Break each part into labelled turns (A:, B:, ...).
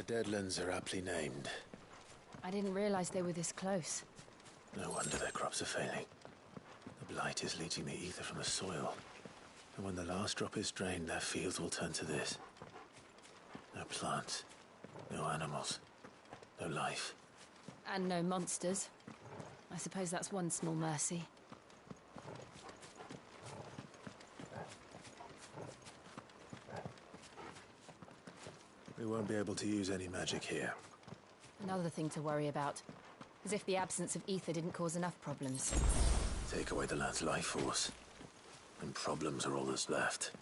A: deadlands are aptly named.
B: I didn't realize they were this close.
A: No wonder their crops are failing. The blight is leaching the ether from the soil. And when the last drop is drained, their fields will turn to this. No plants, no animals, no life.
B: And no monsters. I suppose that's one small mercy.
A: We won't be able to use any magic here.
B: Another thing to worry about. As if the absence of ether didn't cause enough problems.
A: Take away the lad's life force, and problems are all that's left.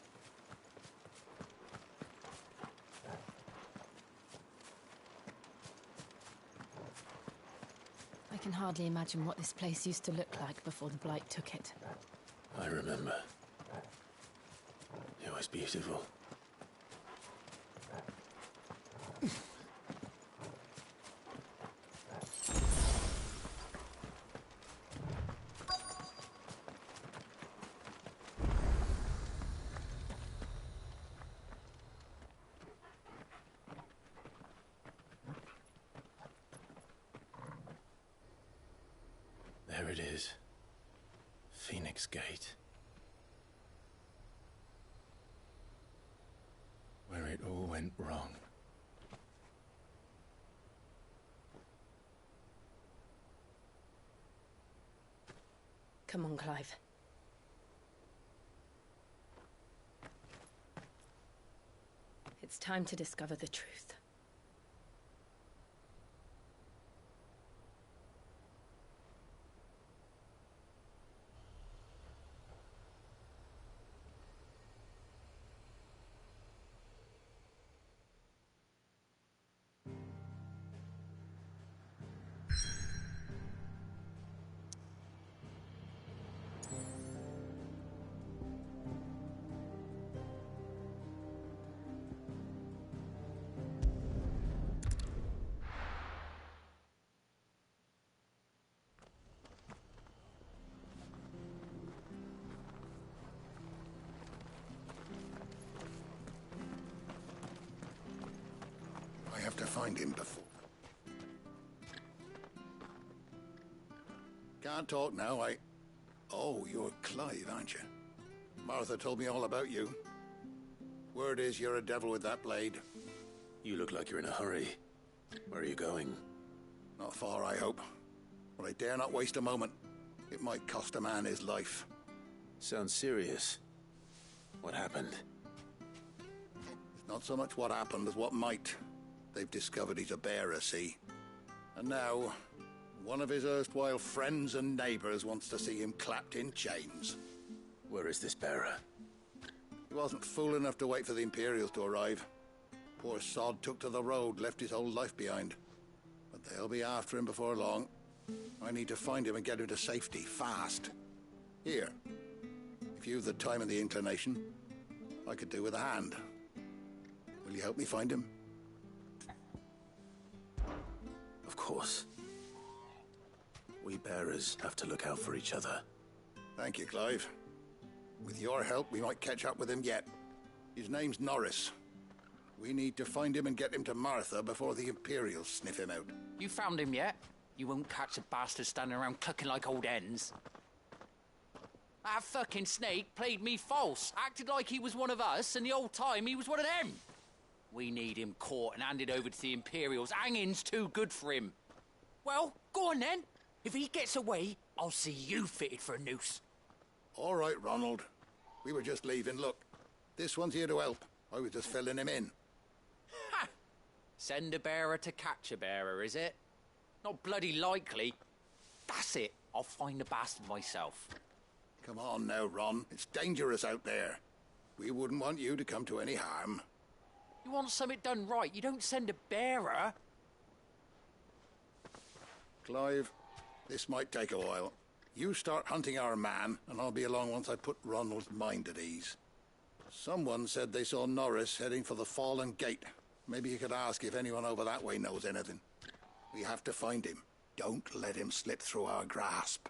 B: I can hardly imagine what this place used to look like before the blight took it.
A: I remember. It was beautiful. There it is. Phoenix Gate. Where it all went wrong.
B: Come on, Clive. It's time to discover the truth.
C: I have to find him before. Can't talk now, Oh, you're Clive, aren't you? Martha told me all about you. Word is you're a devil with that blade.
A: You look like you're in a hurry. Where are you going?
C: Not far, I hope. But I dare not waste a moment. It might cost a man his life.
A: Sounds serious. What happened?
C: It's not so much what happened as what might. They've discovered he's a bearer, see? And now, one of his erstwhile friends and neighbors wants to see him clapped in chains.
A: Where is this bearer?
C: He wasn't fool enough to wait for the Imperials to arrive. Poor sod took to the road, left his whole life behind. But they'll be after him before long. I need to find him and get him to safety, fast. Here, if you've the time and the inclination, I could do with a hand. Will you help me find him?
A: Of course. We bearers have to look out for each other.
C: Thank you, Clive. With your help, we might catch up with him yet. His name's Norris. We need to find him and get him to Martha before the Imperials sniff him out.
D: You found him yet? You won't catch a bastard standing around clucking like old hens. That fucking snake played me false, acted like he was one of us, and the whole time he was one of them. We need him caught and handed over to the Imperials. Hanging's too good for him. Well, go on then. If he gets away, I'll see you fitted for a noose.
C: All right, Ronald. We were just leaving. Look, this one's here to help. I was just filling him in.
D: Ha! Send a bearer to catch a bearer, is it? Not bloody likely. That's it. I'll find the bastard myself.
C: Come on now, Ron. It's dangerous out there. We wouldn't want you to come to any harm.
D: You want something done right, you don't send a bearer.
C: Clive, this might take a while. You start hunting our man, and I'll be along once I put Ronald's mind at ease. Someone said they saw Norris heading for the Fallen Gate. Maybe you could ask if anyone over that way knows anything. We have to find him. Don't let him slip through our grasp.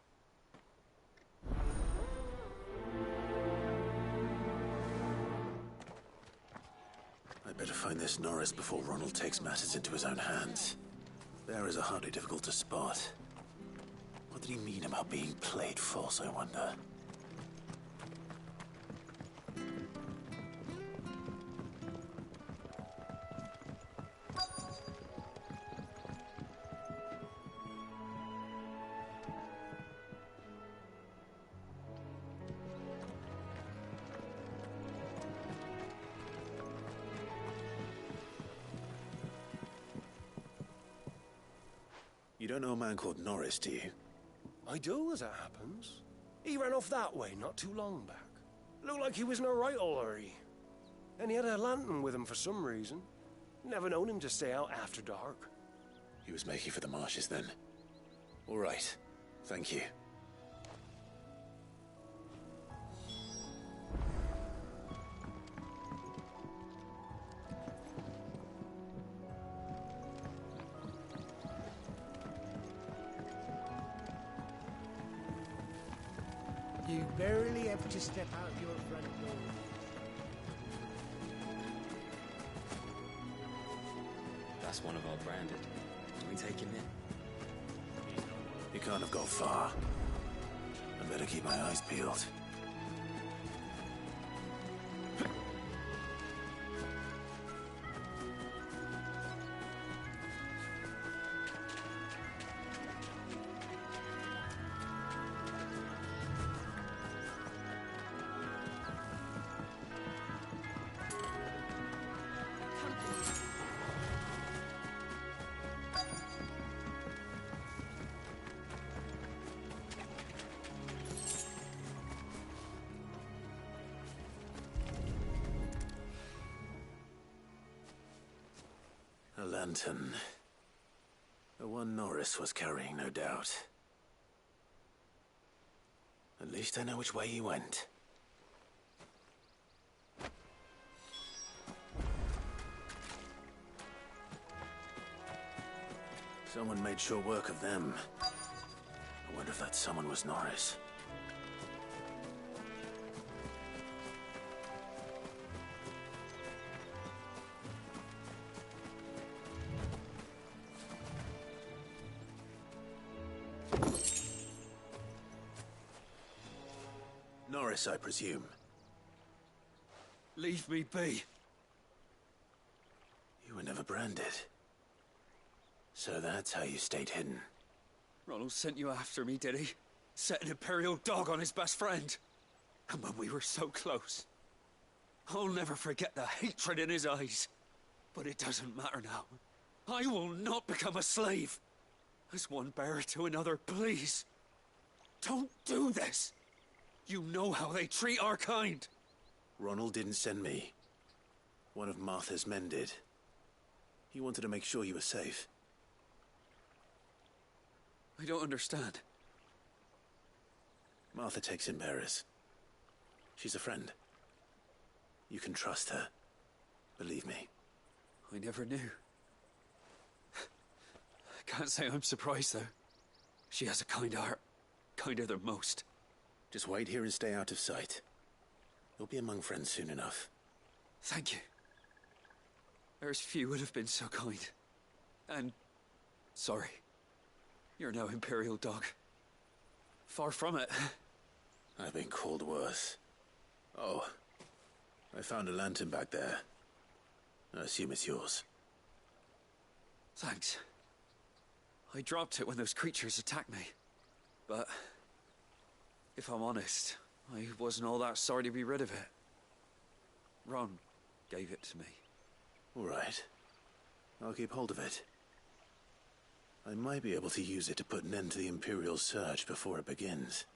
A: I Better find this Norris before Ronald takes matters into his own hands. Bearers are hardly difficult to spot. What did he mean about being played false, I wonder? You don't know a man called Norris, do you?
E: I do, as it happens. He ran off that way not too long back. Looked like he was in a right old hurry. And he had a lantern with him for some reason. Never known him to stay out after dark.
A: He was making for the marshes then. All right. Thank you.
F: You barely have to step out your front door.
G: That's one of our branded. Do we take him in?
A: He can't have gone far. I better keep my eyes peeled. A lantern. The one Norris was carrying, no doubt. At least I know which way he went. Someone made sure work of them. I wonder if that someone was Norris. Norris, I presume.
E: Leave me be.
A: You were never branded. So that's how you stayed hidden.
H: Ronald sent you after me, did he? Set an Imperial dog on his best friend. And when we were so close. I'll never forget the hatred in his eyes. But it doesn't matter now. I will not become a slave. As one bearer to another, please. Don't do this. You know how they treat our kind.
A: Ronald didn't send me. One of Martha's men did. He wanted to make sure you were safe.
H: I don't understand.
A: Martha takes in bearers. She's a friend. You can trust her. Believe me.
H: I never knew. I can't say I'm surprised, though. She has a kind heart. Kinder than most.
A: Just wait here and stay out of sight. You'll be among friends soon enough.
H: Thank you. There's few would have been so kind. And... sorry. You're no Imperial dog. Far from it.
A: I've been called worse. Oh. I found a lantern back there. I assume it's yours.
H: Thanks. I dropped it when those creatures attacked me. But... if I'm honest, I wasn't all that sorry to be rid of it. Ron gave it to me.
A: All right. I'll keep hold of it. I might be able to use it to put an end to the Imperial surge before it begins.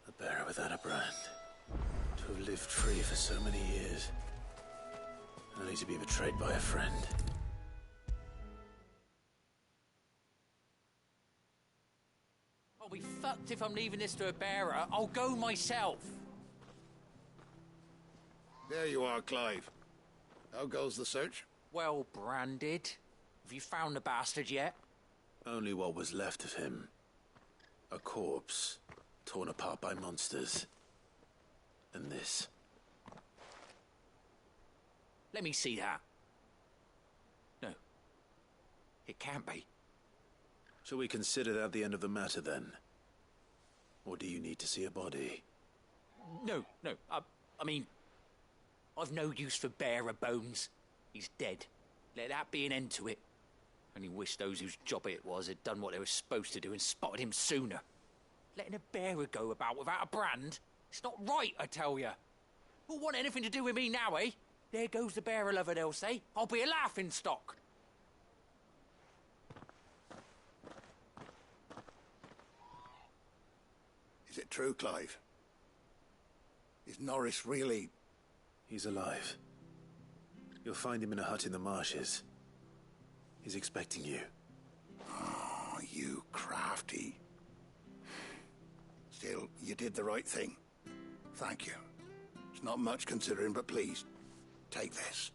A: A bearer without a brand. To have lived free for so many years. Only to be betrayed by a friend.
D: I'll be fucked if I'm leaving this to a bearer. I'll go myself.
C: There you are, Clive. How goes the search?
D: Well branded. Have you found the bastard yet?
A: Only what was left of him. A corpse, torn apart by monsters. And this.
D: Let me see that. No. It can't be.
A: Shall we consider that the end of the matter, then? Or do you need to see a body?
D: No. I mean, I've no use for bearer bones. He's dead. Let that be an end to it. Only wish those whose job it was had done what they were supposed to do and spotted him sooner. Letting a bearer go about without a brand? It's not right, I tell you. Who'll want anything to do with me now, eh? There goes the bearer lover, they'll say. I'll be a laughing stock.
C: Is it true, Clive? Is Norris really...
A: He's alive. You'll find him in a hut in the marshes. He's expecting you.
C: Oh, you crafty. Still, you did the right thing. Thank you. It's not much considering, but please, take this.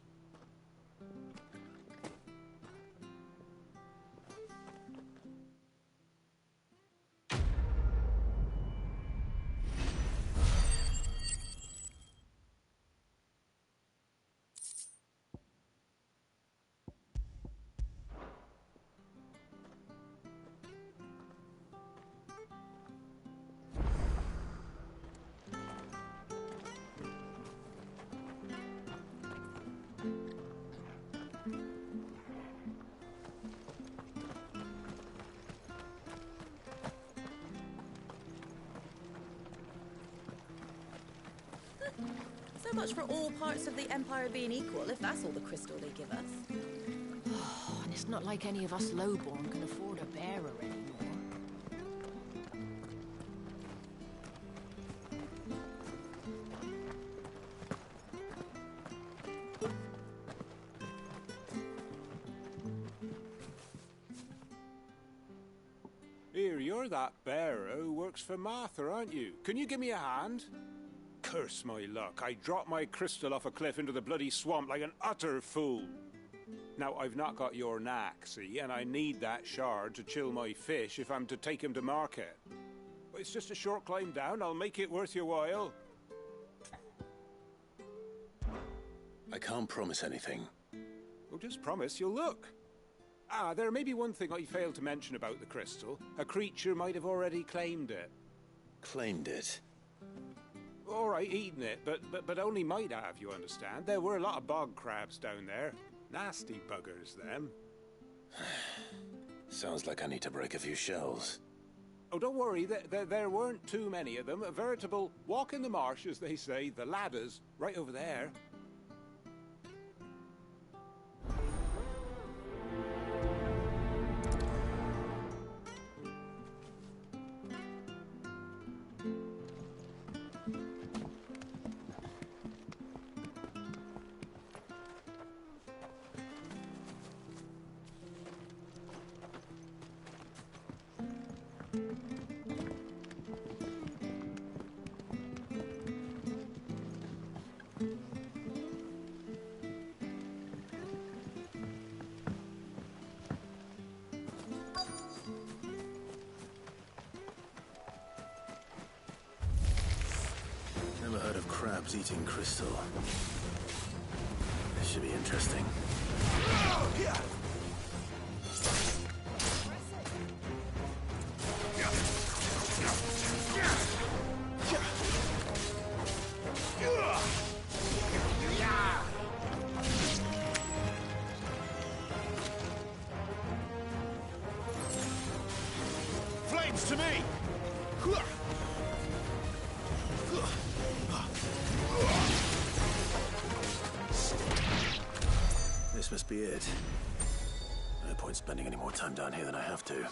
I: So much for all parts of the Empire being equal, if that's all the crystal they give us.
B: Oh, and it's not like any of us lowborn can afford a bearer anymore.
F: Here, you're that bearer who works for Martha, aren't you? Can you give me a hand? Curse my luck. I dropped my crystal off a cliff into the bloody swamp like an utter fool. Now, I've not got your knack, see, and I need that shard to chill my fish if I'm to take him to market. But it's just a short climb down. I'll make it worth your while.
A: I can't promise anything.
F: Well, just promise you'll look. Ah, there may be one thing I failed to mention about the crystal. A creature might have already claimed it.
A: Claimed it?
F: All right, eaten it, but only might have, you understand. There were a lot of bog crabs down there. Nasty buggers, them.
A: Sounds like I need to break a few shells.
F: Oh, don't worry, there weren't too many of them. A veritable walk in the marsh, as they say, the ladders, right over there.
A: Never heard of crabs eating crystal. This should be interesting.
C: Flames to me!
A: This must be it. No point spending any more time down here than I have to.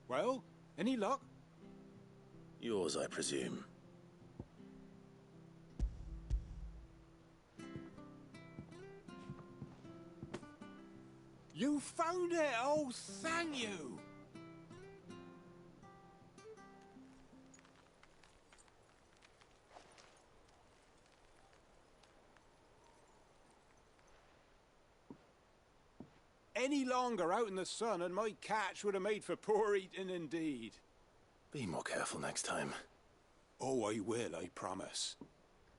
F: Well, any luck?
A: Yours, I presume.
F: You found it! Oh, thank you! any longer out in the sun, and my catch would have made for poor eating indeed.
A: Be more careful next time.
F: Oh, I will, I promise.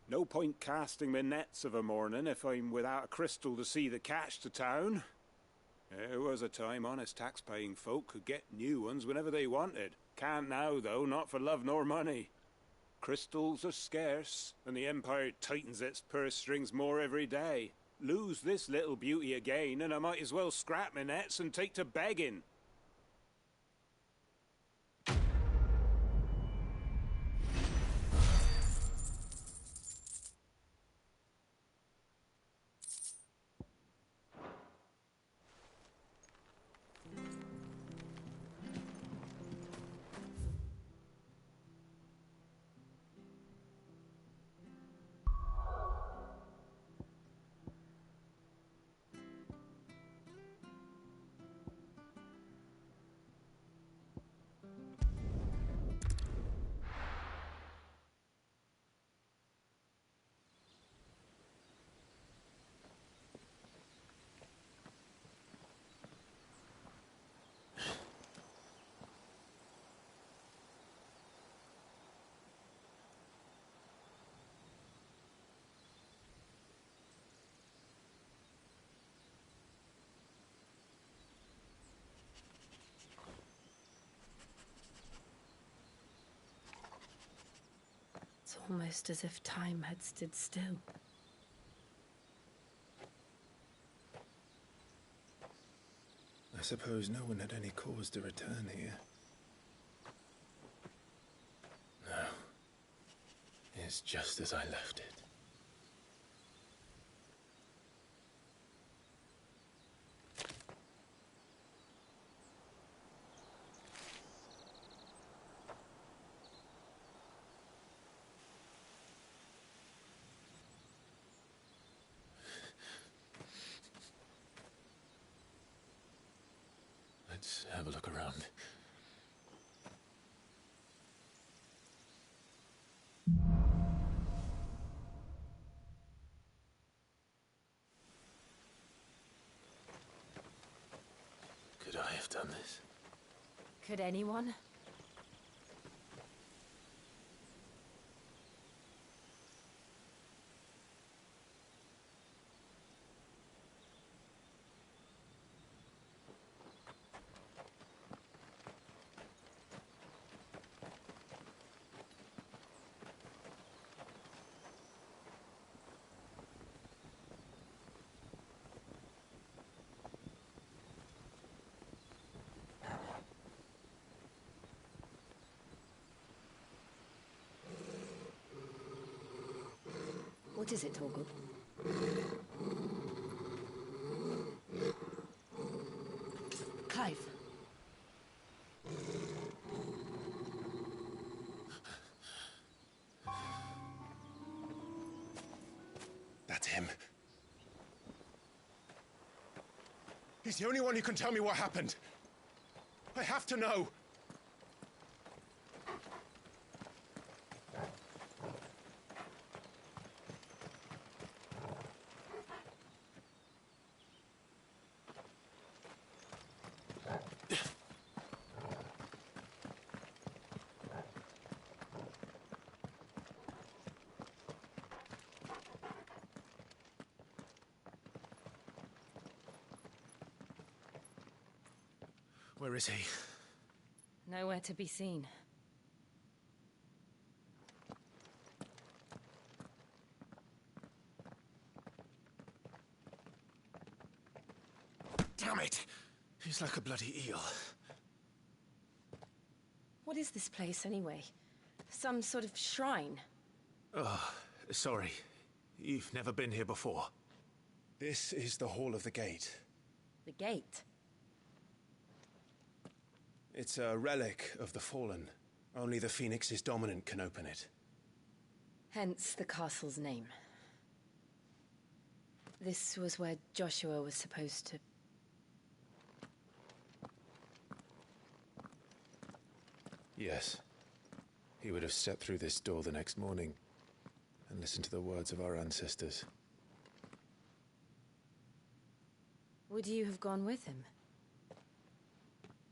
F: No point casting my nets of a morning if I'm without a crystal to see the catch to town. There was a time honest tax-paying folk could get new ones whenever they wanted. Can't now, though, not for love nor money. Crystals are scarce, and the Empire tightens its purse strings more every day. Lose this little beauty again, and I might as well scrap my nets and take to begging.
I: It's almost as if time had stood still.
A: I suppose no one had any cause to return here. No. It's just as I left it. Let's have a look around. Could I have done this?
B: Could anyone? What is it, Torgal?
I: Clive.
J: That's him. He's the only one who can tell me what happened. I have to know.
A: Where is he?
B: Nowhere to be seen.
A: Damn it! He's like a bloody eel.
B: What is this place, anyway? Some sort of shrine?
A: Oh, sorry. You've never been here before.
J: This is the Hall of the Gate.
B: The gate?
J: It's a relic of the Fallen. Only the Phoenix's dominant can open it.
B: Hence the castle's name. This was where Joshua was supposed to...
A: Yes. He would have stepped through this door the next morning and listened to the words of our ancestors.
B: Would you have gone with him?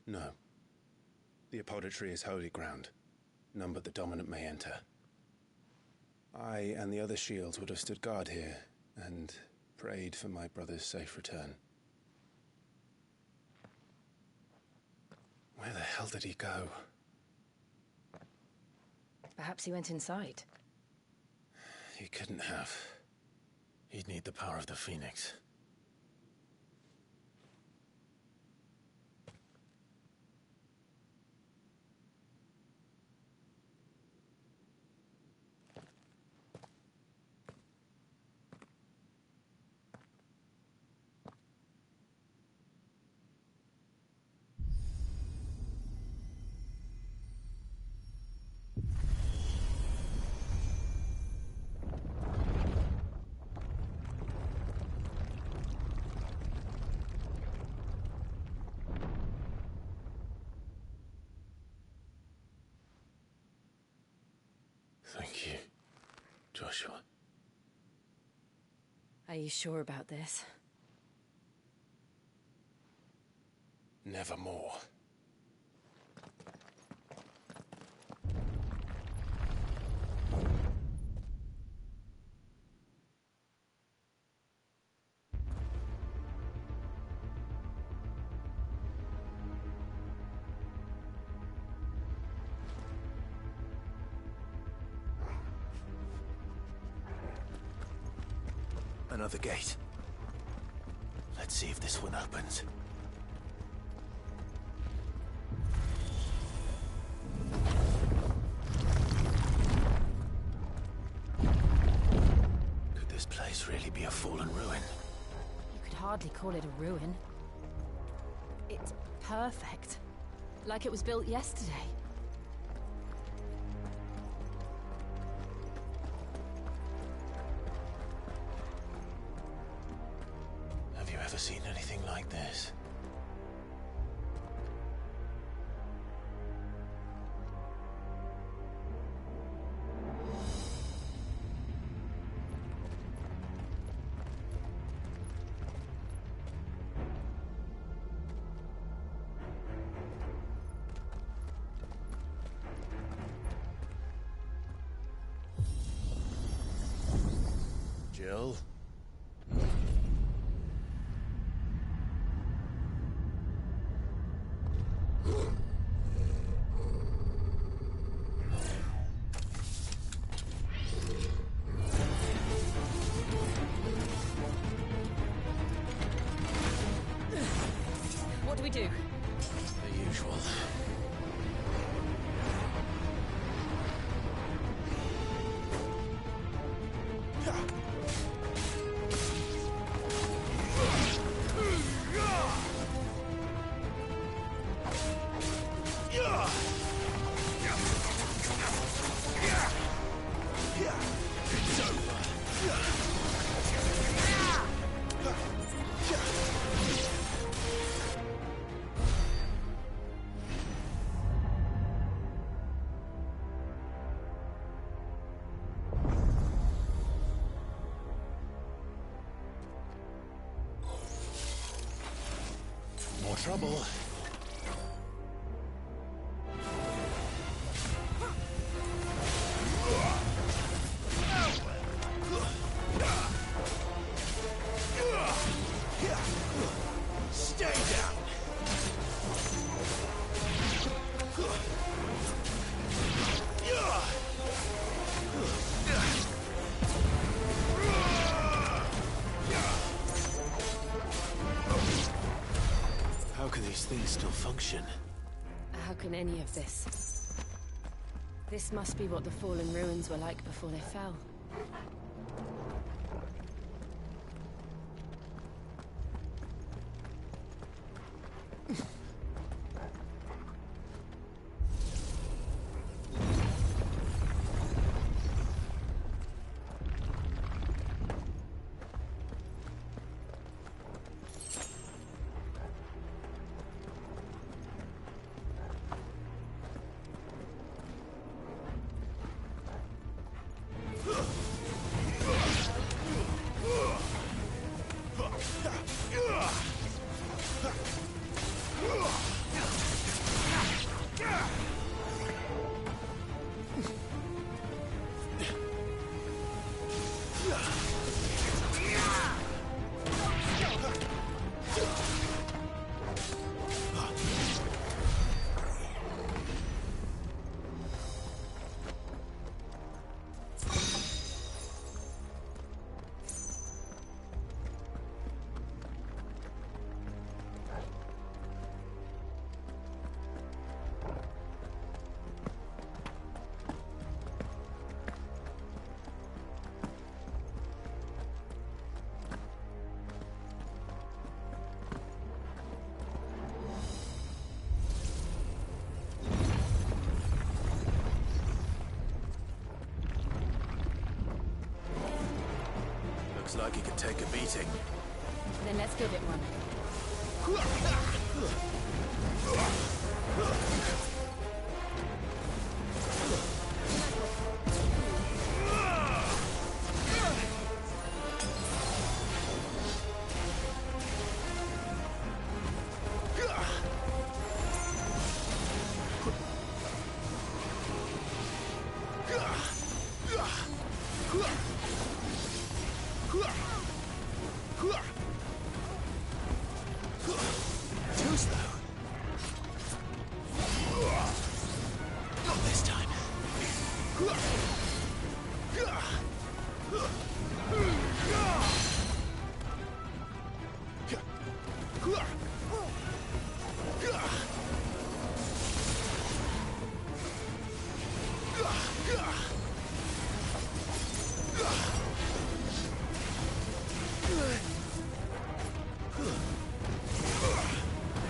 A: No. The apodatory is holy ground. None but the dominant may enter. I and the other shields would have stood guard here, and prayed for my brother's safe return. Where the hell did he go?
B: Perhaps he went inside.
A: He couldn't have. He'd need the power of the Phoenix. Thank you, Joshua.
B: Are you sure about this?
A: Nevermore. Another gate. Let's see if this one opens. Could this place really be a fallen ruin?
B: You could hardly call it a ruin. It's perfect. Like it was built yesterday.
A: Have you ever seen anything like this? Jill?
B: What do we do?
A: The usual. More trouble. Stay down. How can these things still function?
B: How can any of this? This must be what the fallen ruins were like before they fell.
A: Looks like he could take a beating.
B: Then let's give it one.
A: Too slow. Not this time.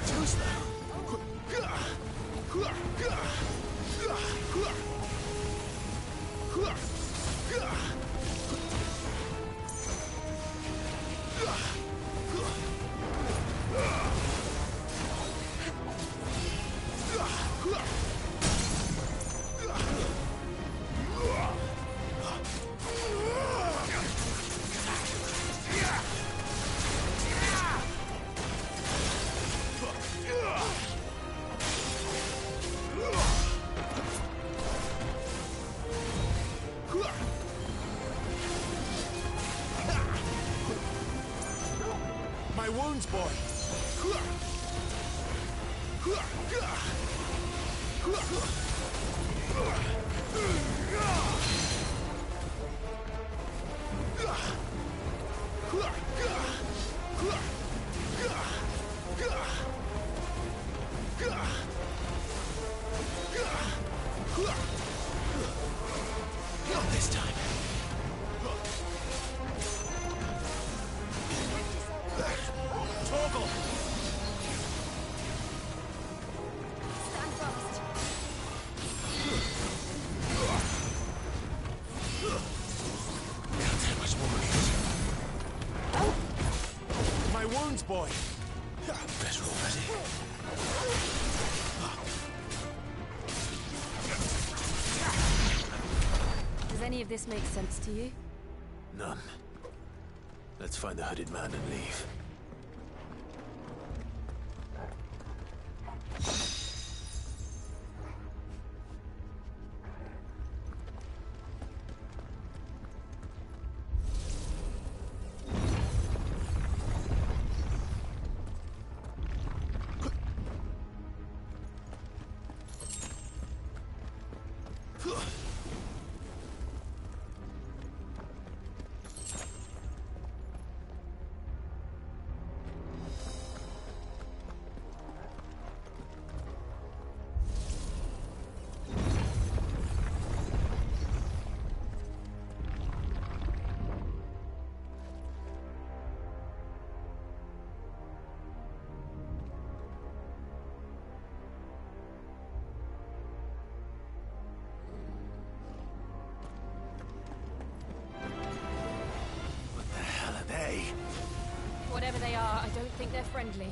A: Too slow. My wounds, boy. Not this time. Torgal!
B: Stand fast.
A: Can't take much more of these. My wounds, boy. Better already.
B: Does any of this make sense to you?
A: None. Let's find the hooded man and leave.
B: Whatever they are, I don't think they're friendly.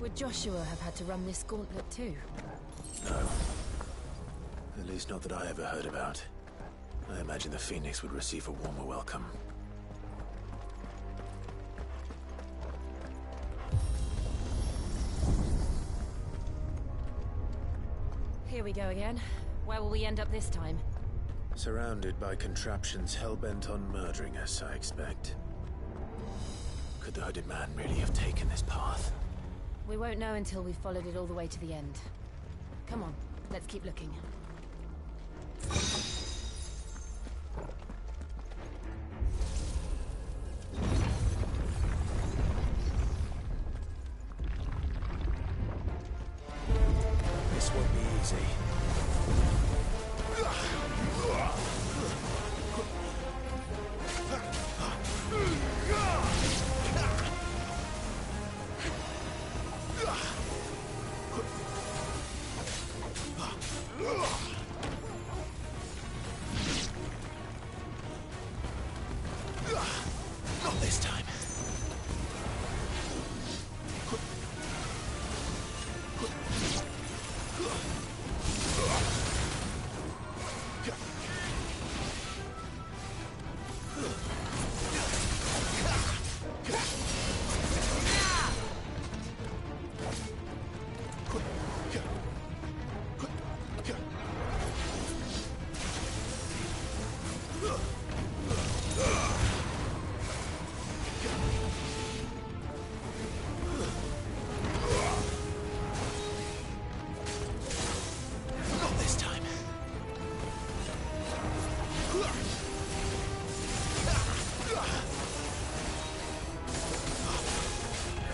B: Would Joshua have had to run this gauntlet too?
A: No. At least not that I ever heard about. I imagine the Phoenix would receive a warmer welcome.
B: Here we go again. Where will we end up this time?
A: Surrounded by contraptions hell-bent on murdering us, I expect. Could the hooded man really have taken this path?
B: We won't know until we've followed it all the way to the end. Come on, let's keep looking.
A: This won't be easy. Not this time. Not this time.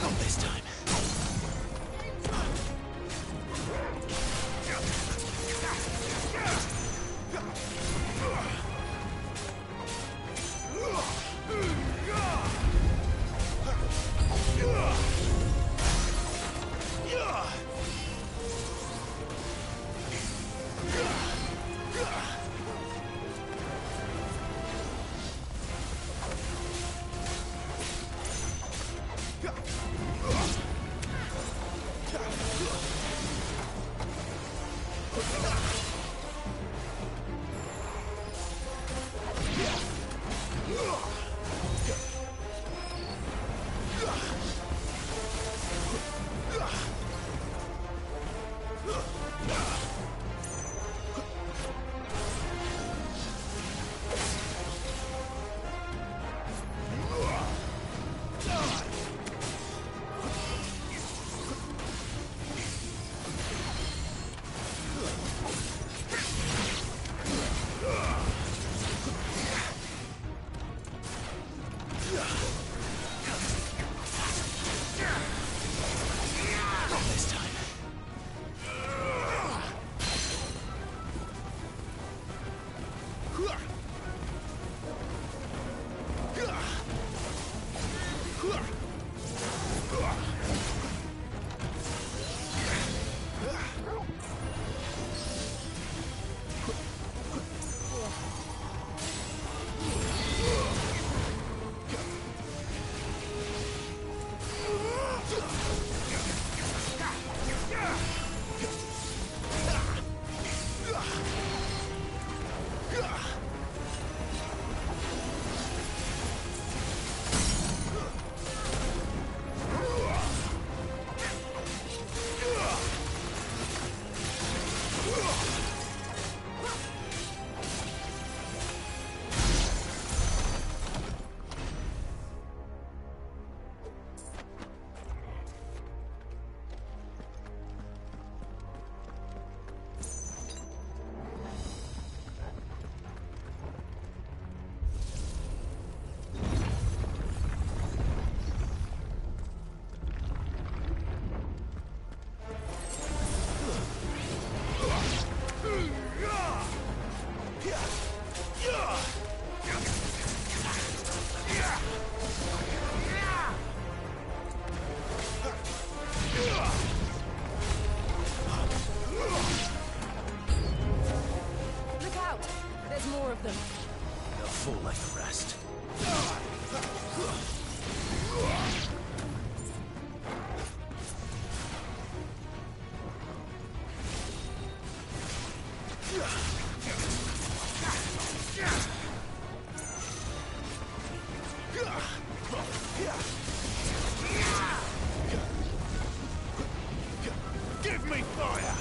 A: Not this time. Not this time.
B: Look out! There's more of them.
A: They'll fall like the rest.
J: Give me fire!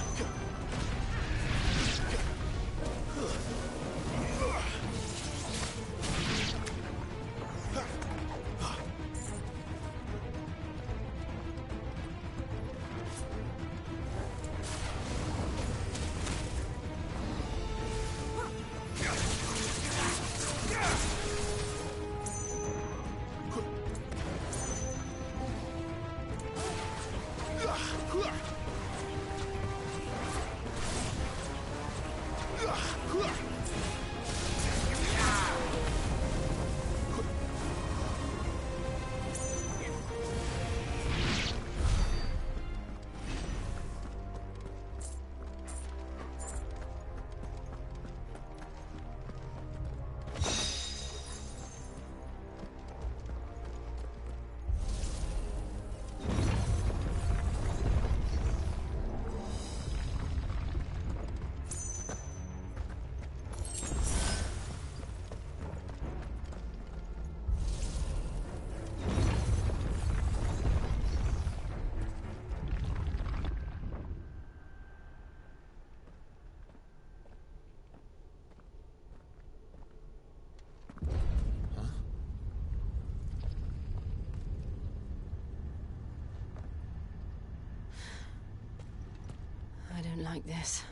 B: I don't like this.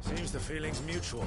A: Seems the feeling's mutual.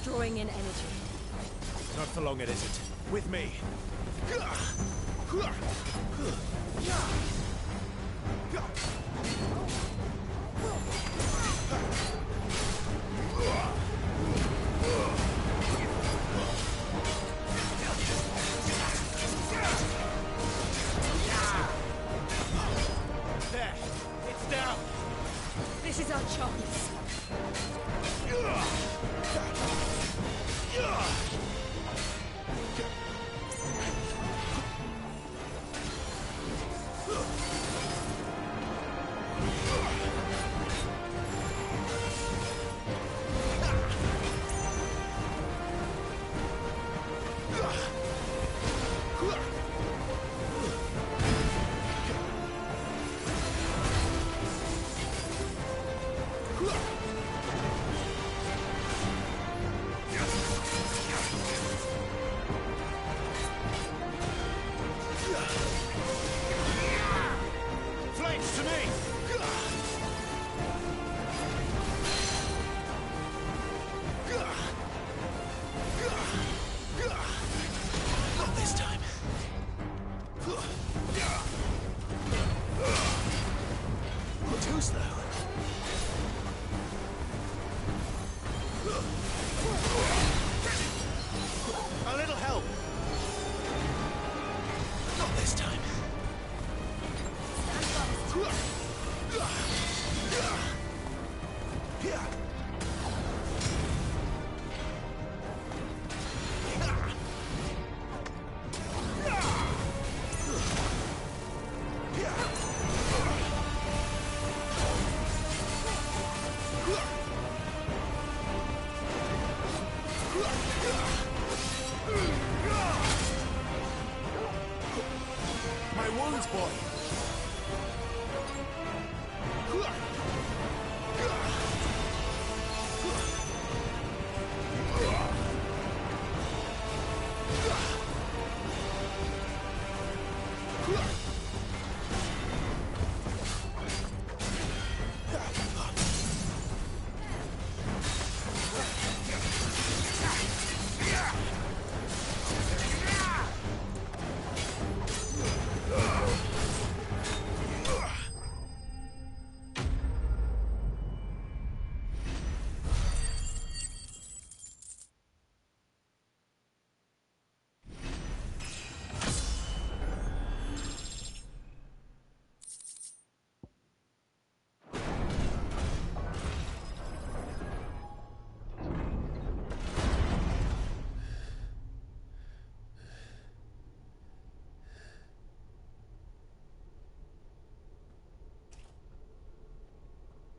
B: Drawing in energy.
A: Not for long, it isn't. With me. There. It's down.
B: This is our chance.
J: A little help!
A: Not this time.
J: My wounds, boy!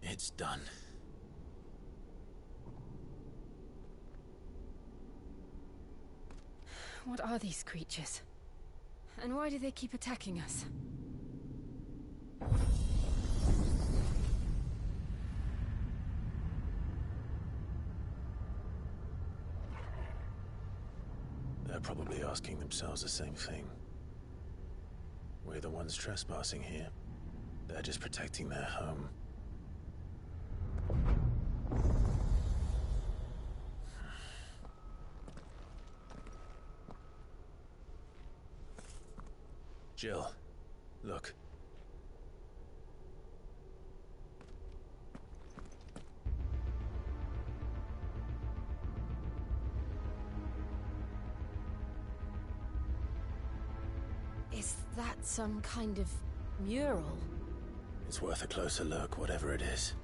A: It's done.
B: What are these creatures? And why do they keep attacking us?
A: They're probably asking themselves the same thing. We're the ones trespassing here. They're just protecting their home. Jill, look.
B: Is that some kind of mural?
A: It's worth a closer look, whatever it is.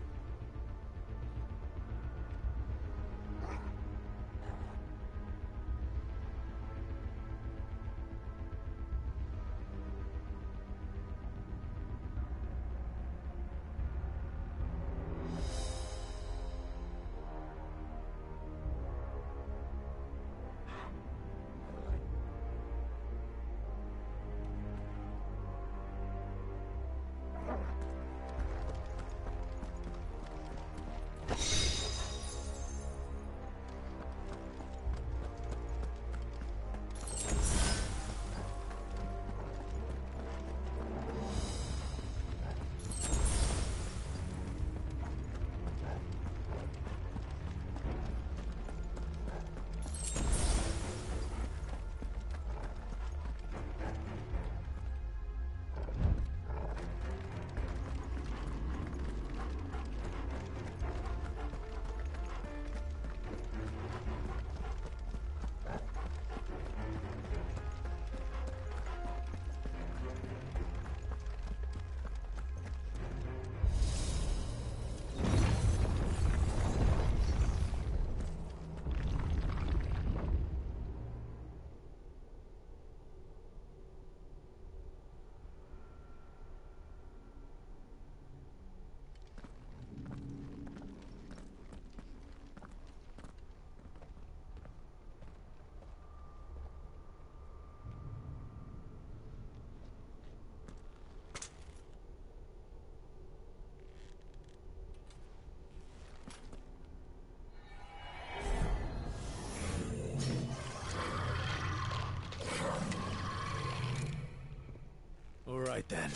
A: All right then.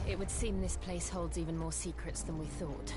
B: It would seem this place holds even more secrets than we thought.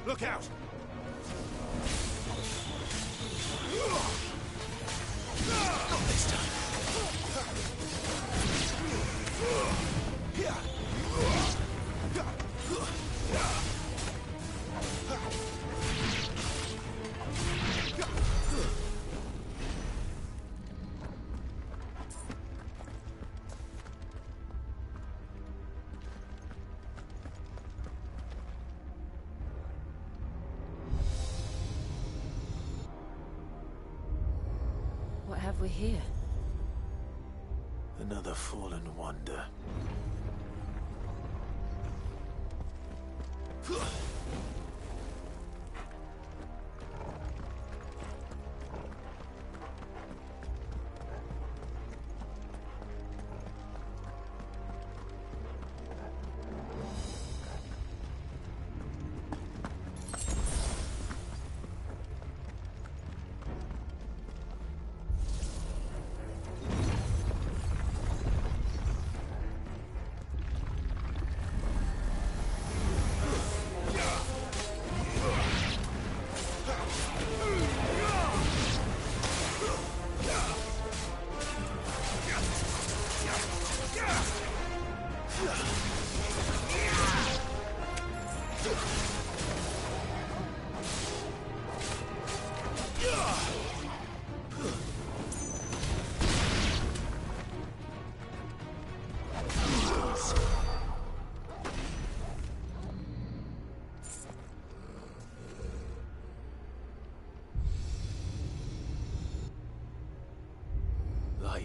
J: Look out!
E: Not this time.
B: What have we here?
A: Another fallen wonder.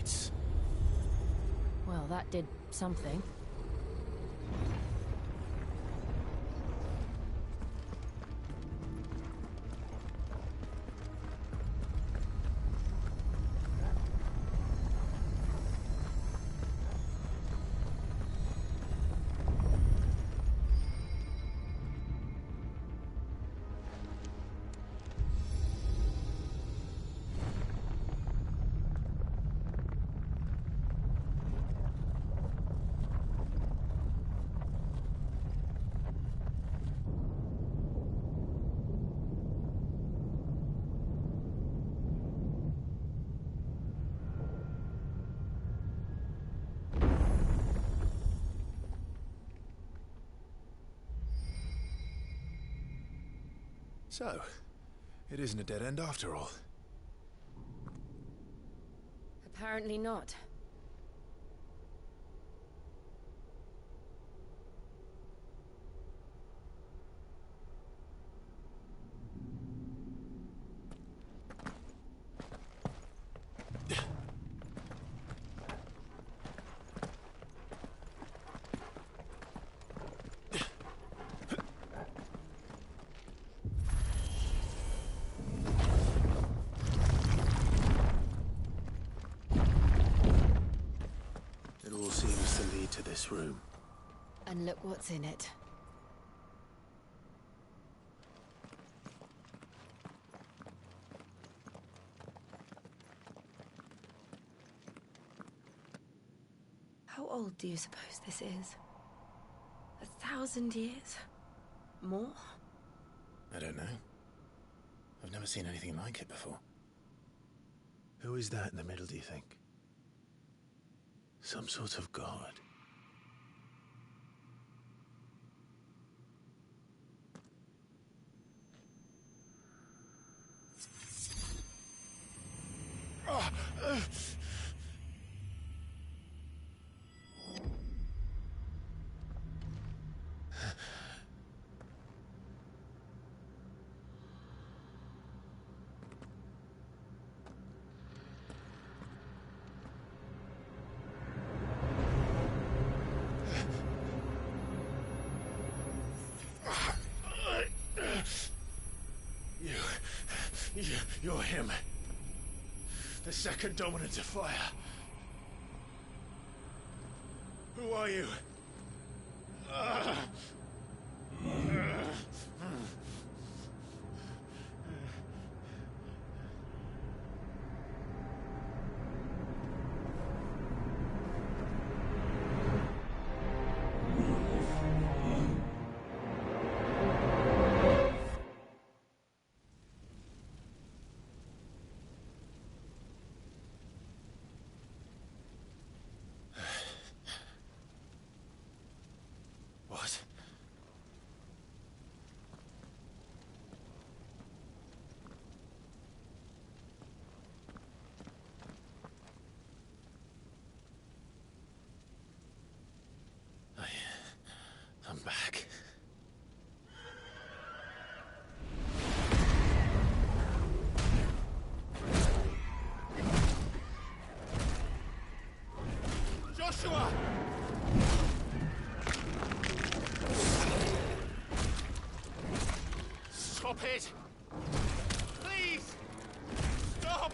A: lights.
B: Well, that did something.
A: So, it isn't a dead end after all.
B: Apparently not.
A: It all seems to lead to this room.
B: And look what's in it.
I: How old do you suppose this is? 1,000 years? More?
A: I don't know. I've never seen anything like it before. Who is that in the middle, do you think? Some sort of god? You're him. The second dominant of fire. Who are you? What? I'm back. Joshua! Stop it! Please! Stop!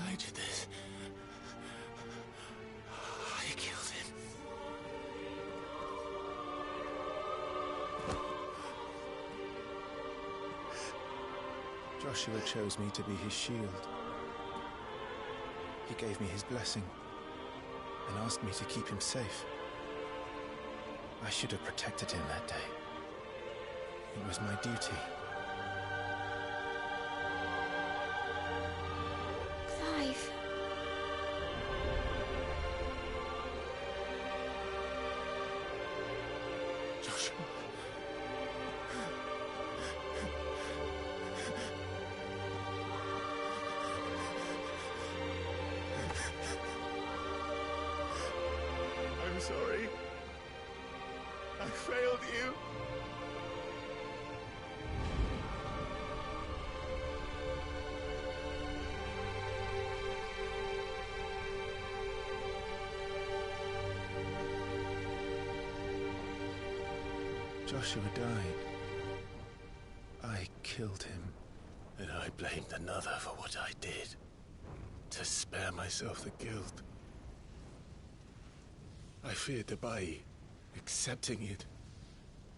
A: I did this. I killed him. Joshua chose me to be his shield. He gave me his blessing and asked me to keep him safe. I should have protected him that day. It was my duty.
I: Clive.
A: Joshua. I'm sorry. I failed you. Joshua died. I killed him. And I blamed another for what I did. To spare myself the guilt. I feared that by accepting it,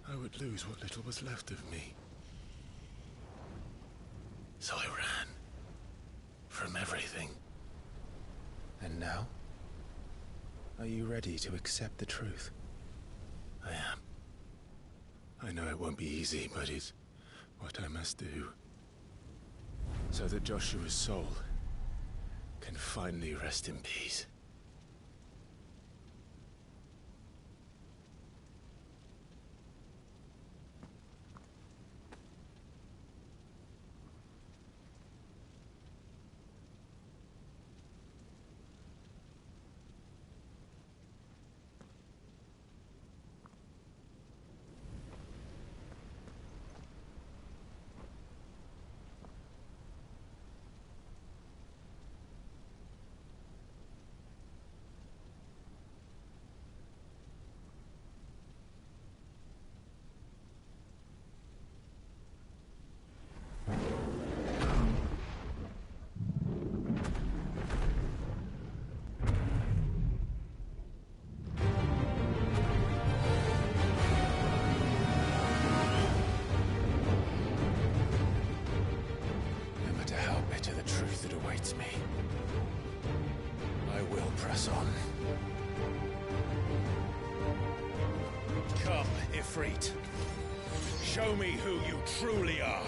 A: I would lose what little was left of me. So I ran. From everything. And now? Are you ready to accept the truth? I am. I know it won't be easy, but it's what I must do. So that Joshua's soul can finally rest in peace. Me. I will press on.
J: Come, Ifrit. Show me who you truly are.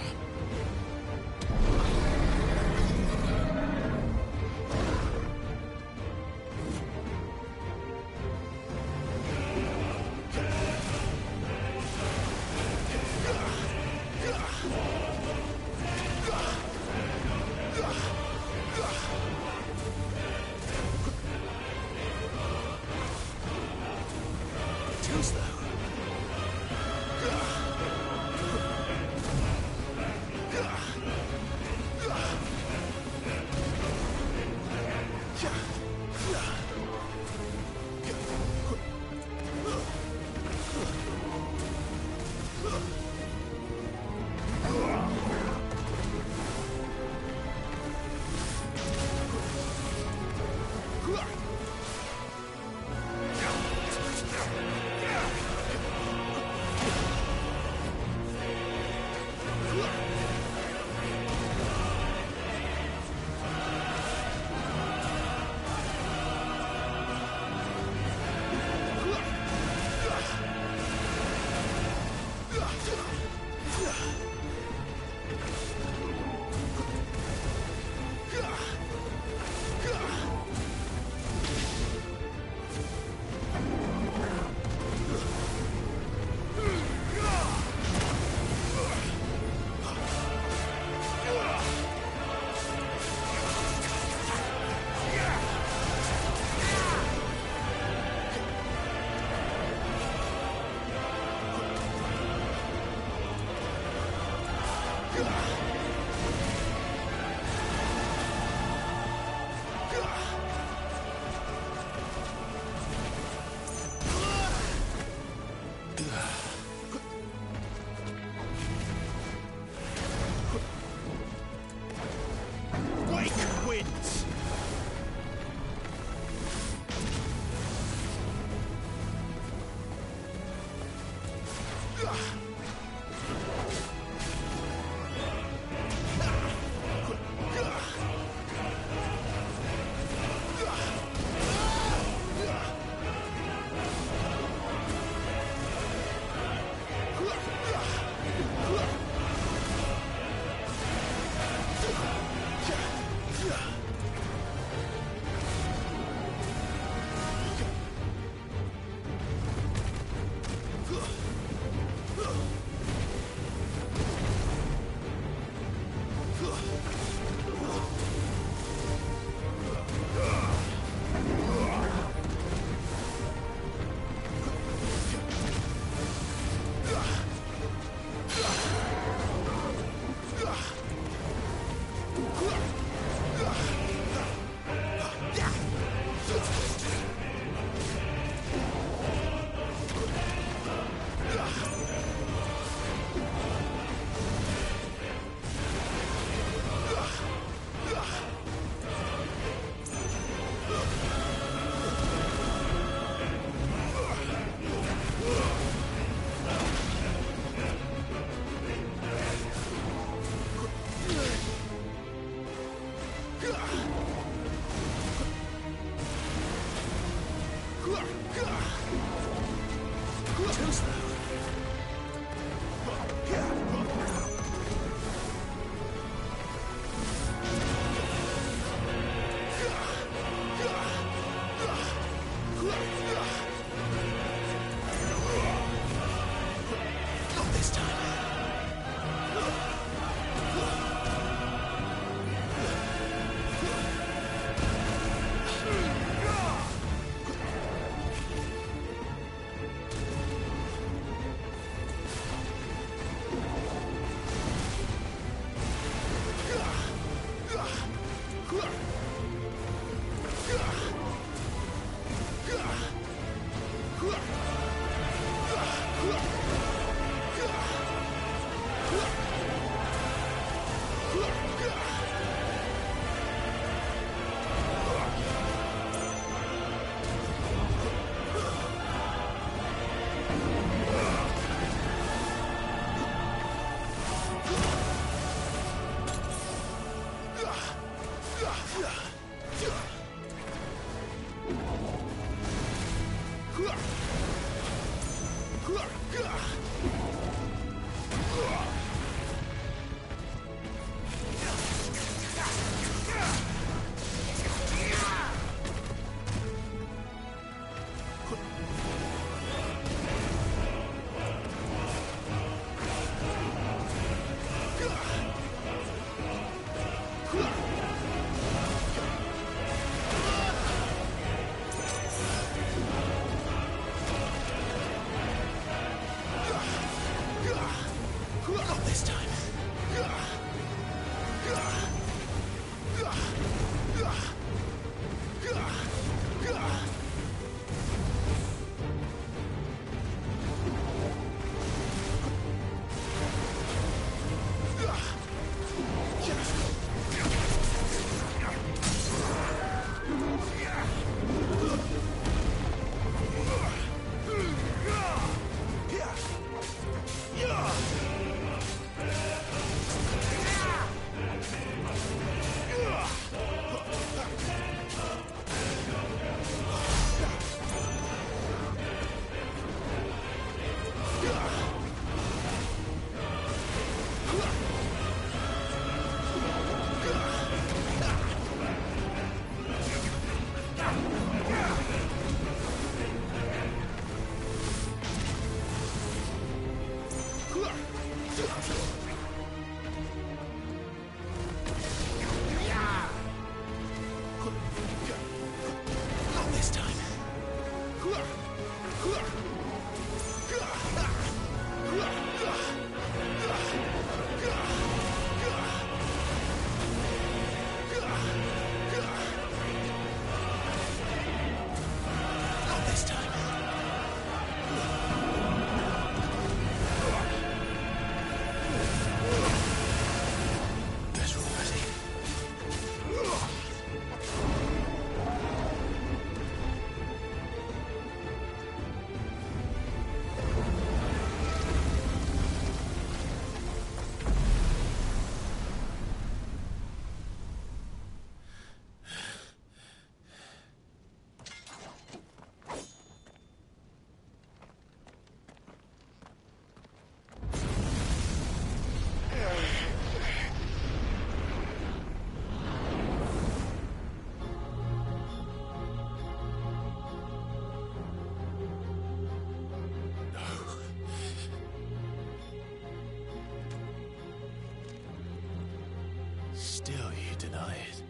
A: Still you deny it.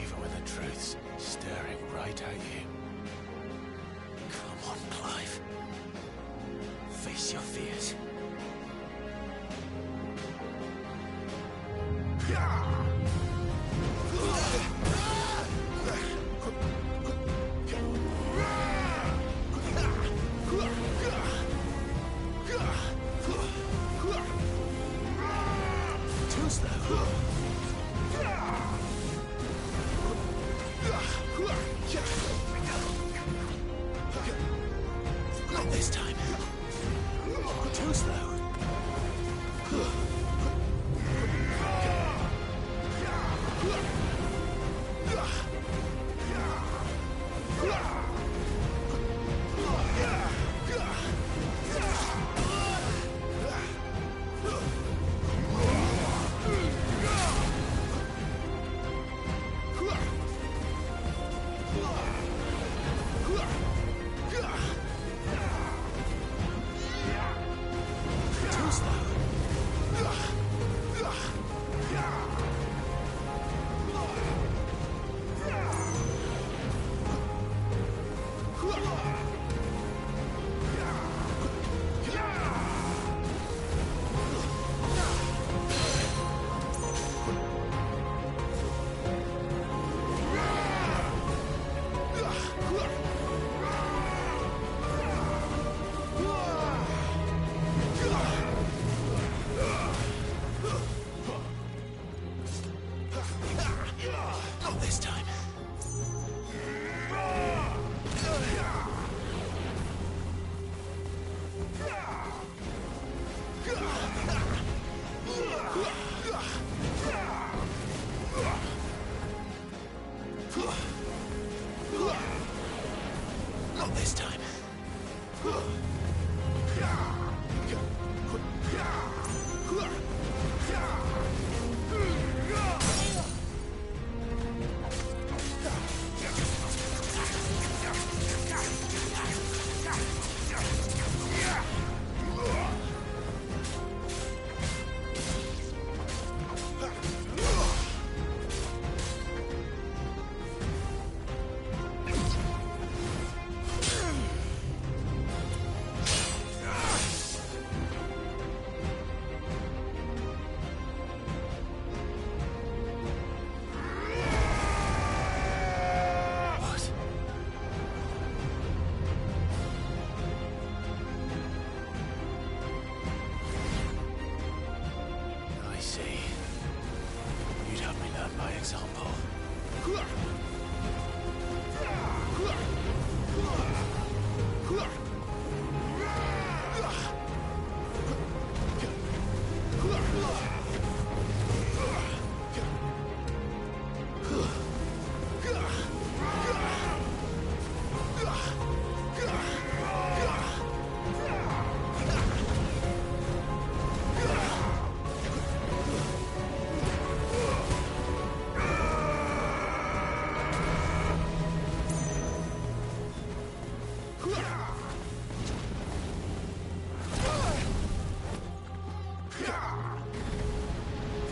A: Even when the truth's staring right at you.
H: Come on, Clive. Face your fears.
A: Not this time. Too slow. Not this time. Not this time. By example.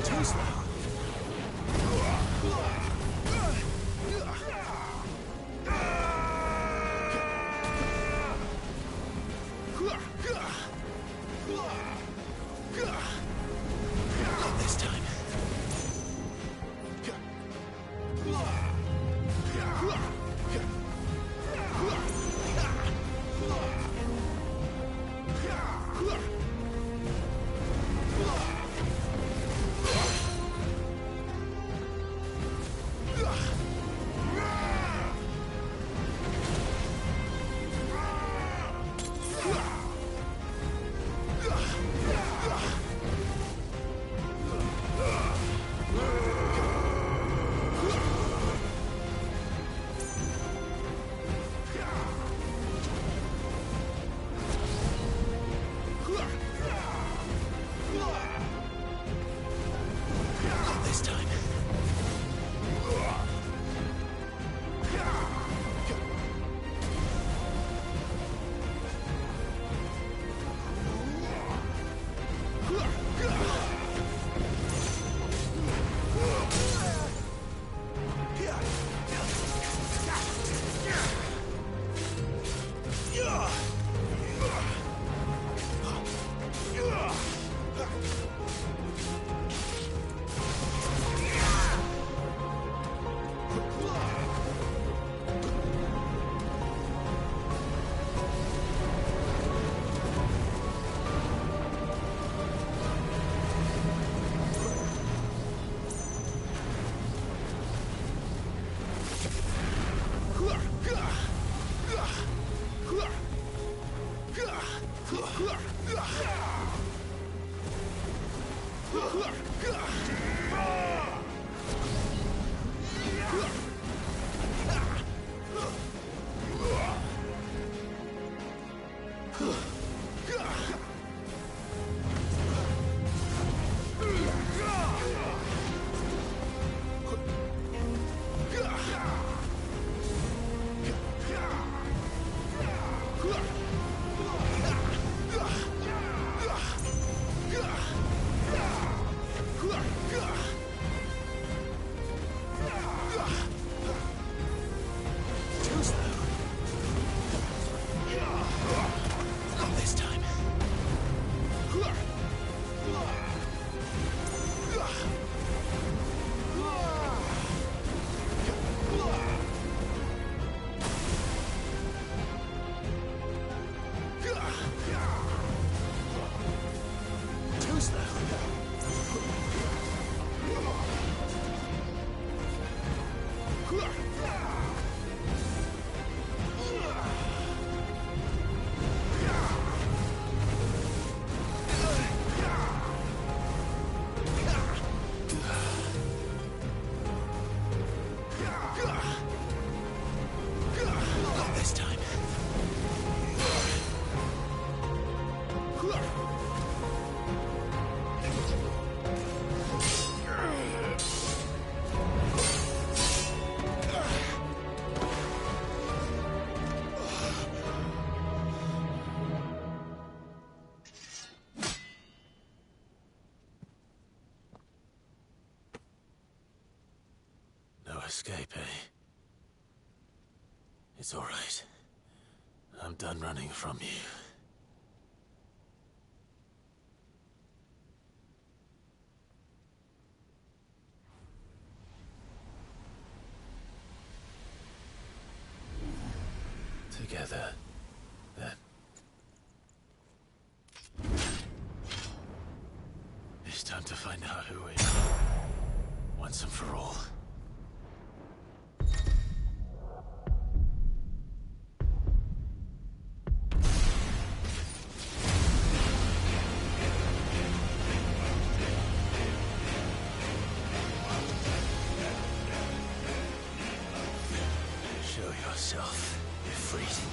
A: Too slow. Not this time. escape, eh? It's all right. I'm done running from you. Together, then. It's time to find out who we are, once and for all. Show yourself. You're freezing.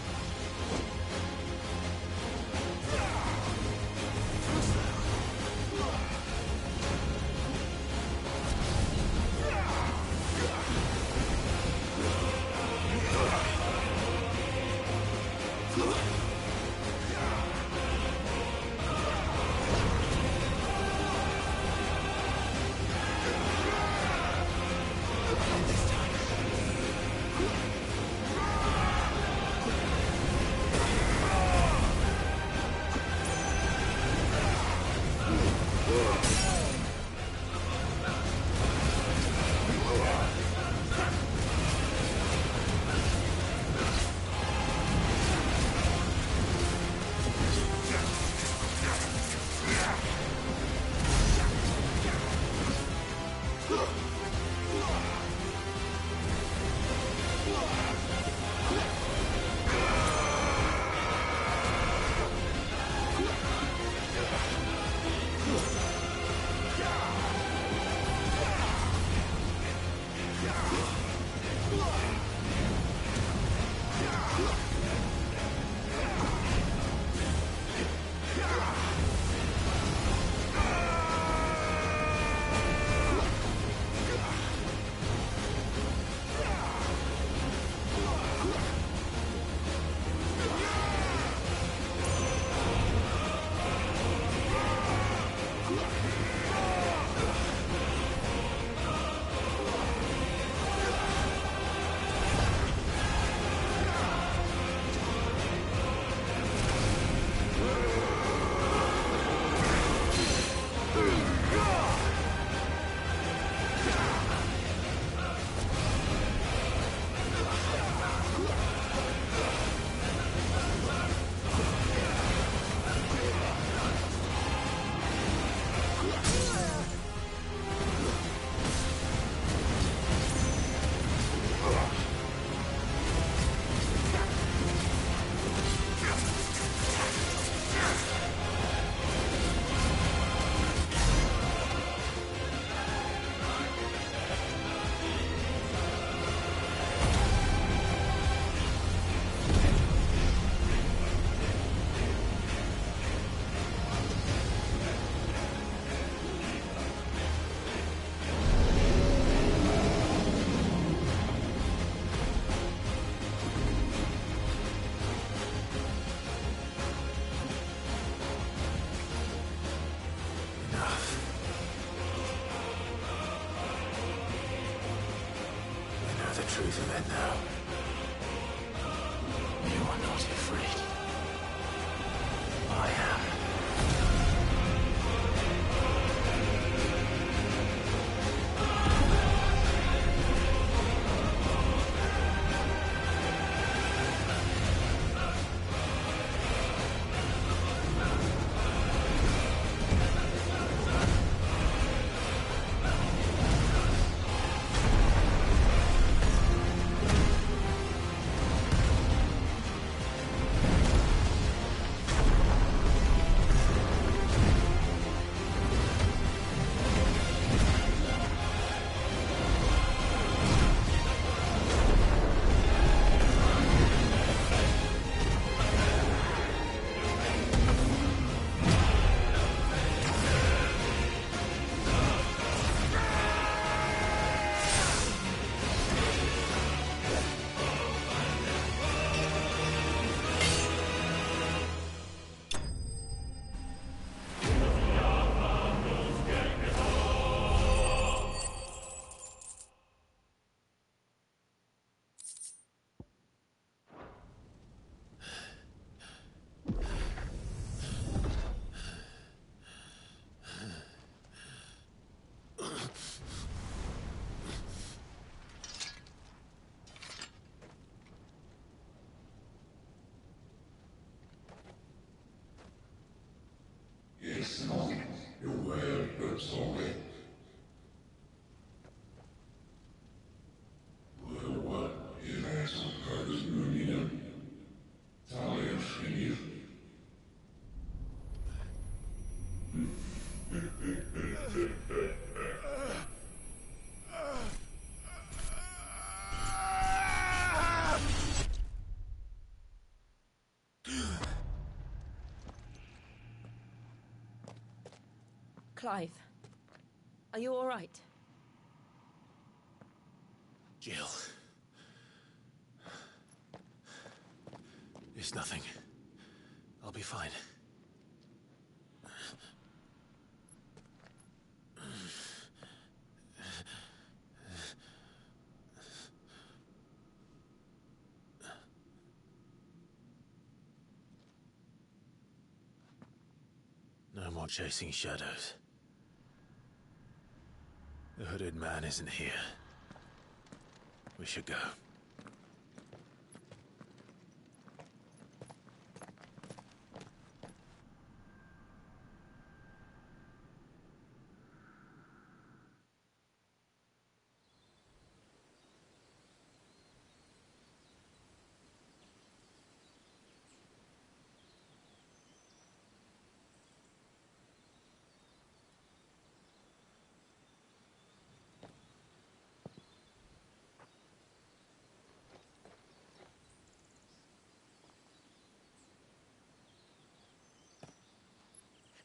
A: Truth of it now. You are not afraid. I am.
B: Clive, are you all right?
A: Jill. It's nothing. I'll be fine. No more chasing shadows. The hooded man isn't here. We should go.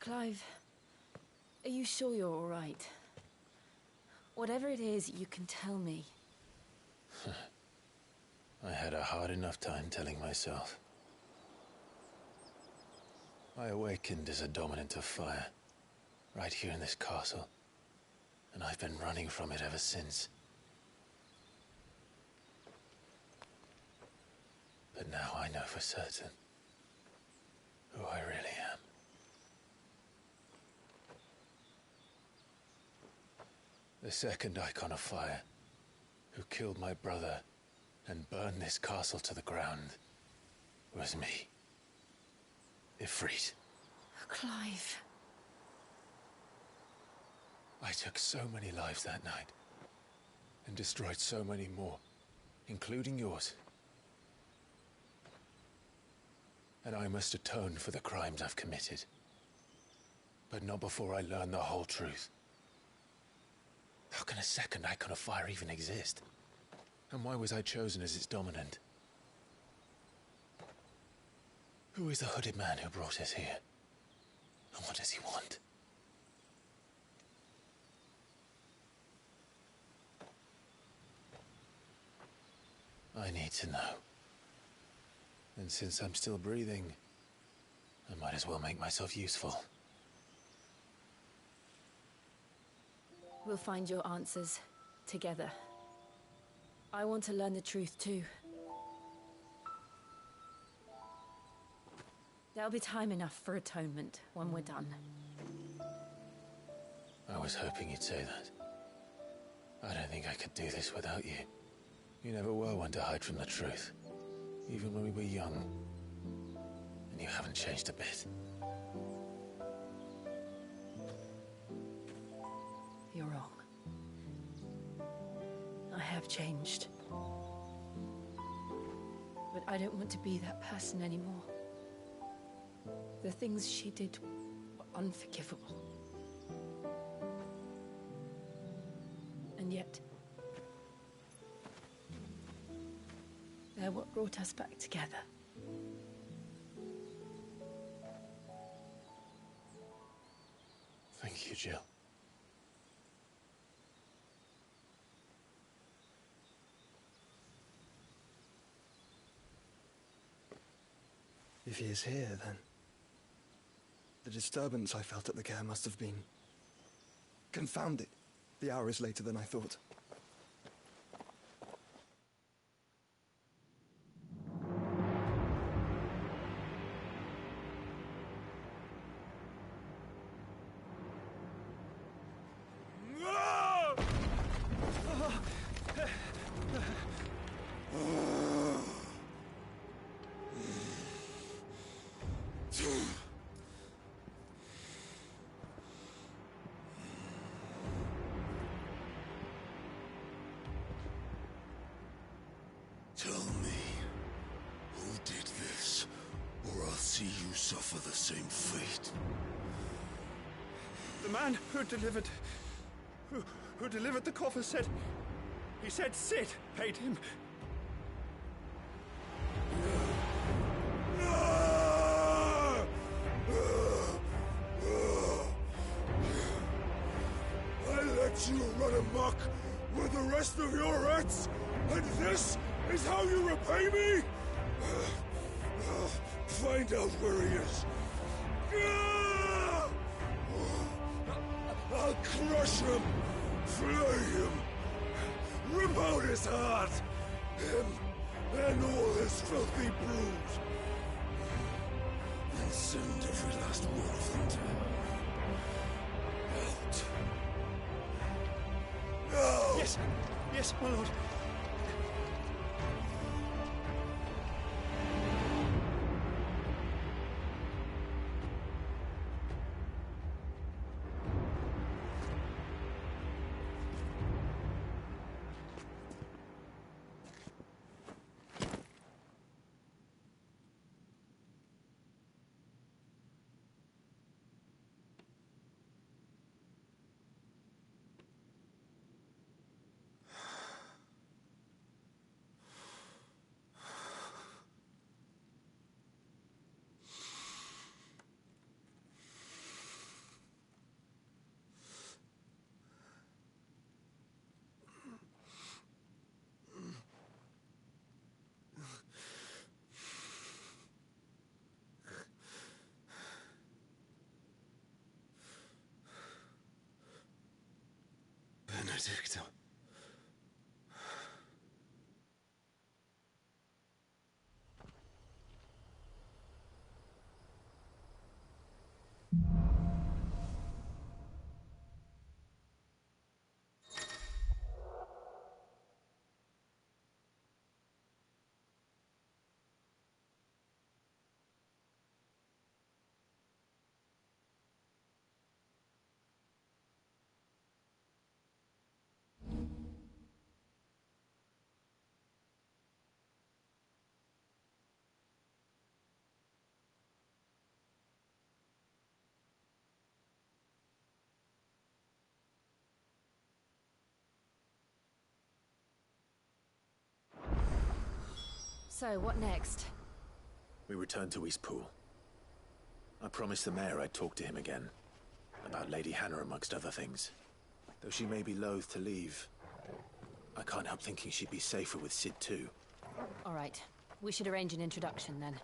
B: Clive, are you sure you're all right? Whatever it is, you can tell me.
A: I had a hard enough time telling myself. I awakened as a dominant of fire, right here in this castle, and I've been running from it ever since. But now I know for certain who I really am. The second icon of fire, who killed my brother and burned this castle to the ground, was me. Ifrit.
B: Clive.
A: I took so many lives that night, and destroyed so many more, including yours. And I must atone for the crimes I've committed. But not before I learn the whole truth. How can a second icon of fire even exist? And why was I chosen as its dominant? Who is the hooded man who brought us here? And what does he want? I need to know. And since I'm still breathing, I might as well make myself useful.
B: We'll find your answers together. I want to learn the truth too. There'll be time enough for atonement when we're done.
A: I was hoping you'd say that. I don't think I could do this without you. You never were one to hide from the truth, even when we were young. And you haven't changed a bit.
B: You're wrong. I have changed. But I don't want to be that person anymore. The things she did were unforgivable. And yet, they're what brought us back together.
A: Thank you, Jill.
K: If he is here, then the disturbance I felt at the care must have been confounded. The hour is later than I thought.
L: Tell me, who did this, or I'll see you suffer the same fate.
J: The man who delivered the coffer said... He said Sid paid him.
L: run amok with the rest of your rats, and this is how you repay me? Find out where he is. I'll crush him, flay him, rip out his heart, him and all his filthy brood, and send every last one of them to hell. Out. No!
K: Yes, yes, my lord.
L: Benedicta.
B: So, what next?
A: We return to Eastpool. I promised the mayor I'd talk to him again. About Lady Hannah, amongst other things. Though she may be loath to leave, I can't help thinking she'd be safer with Sid too.
B: All right. We should arrange an introduction then.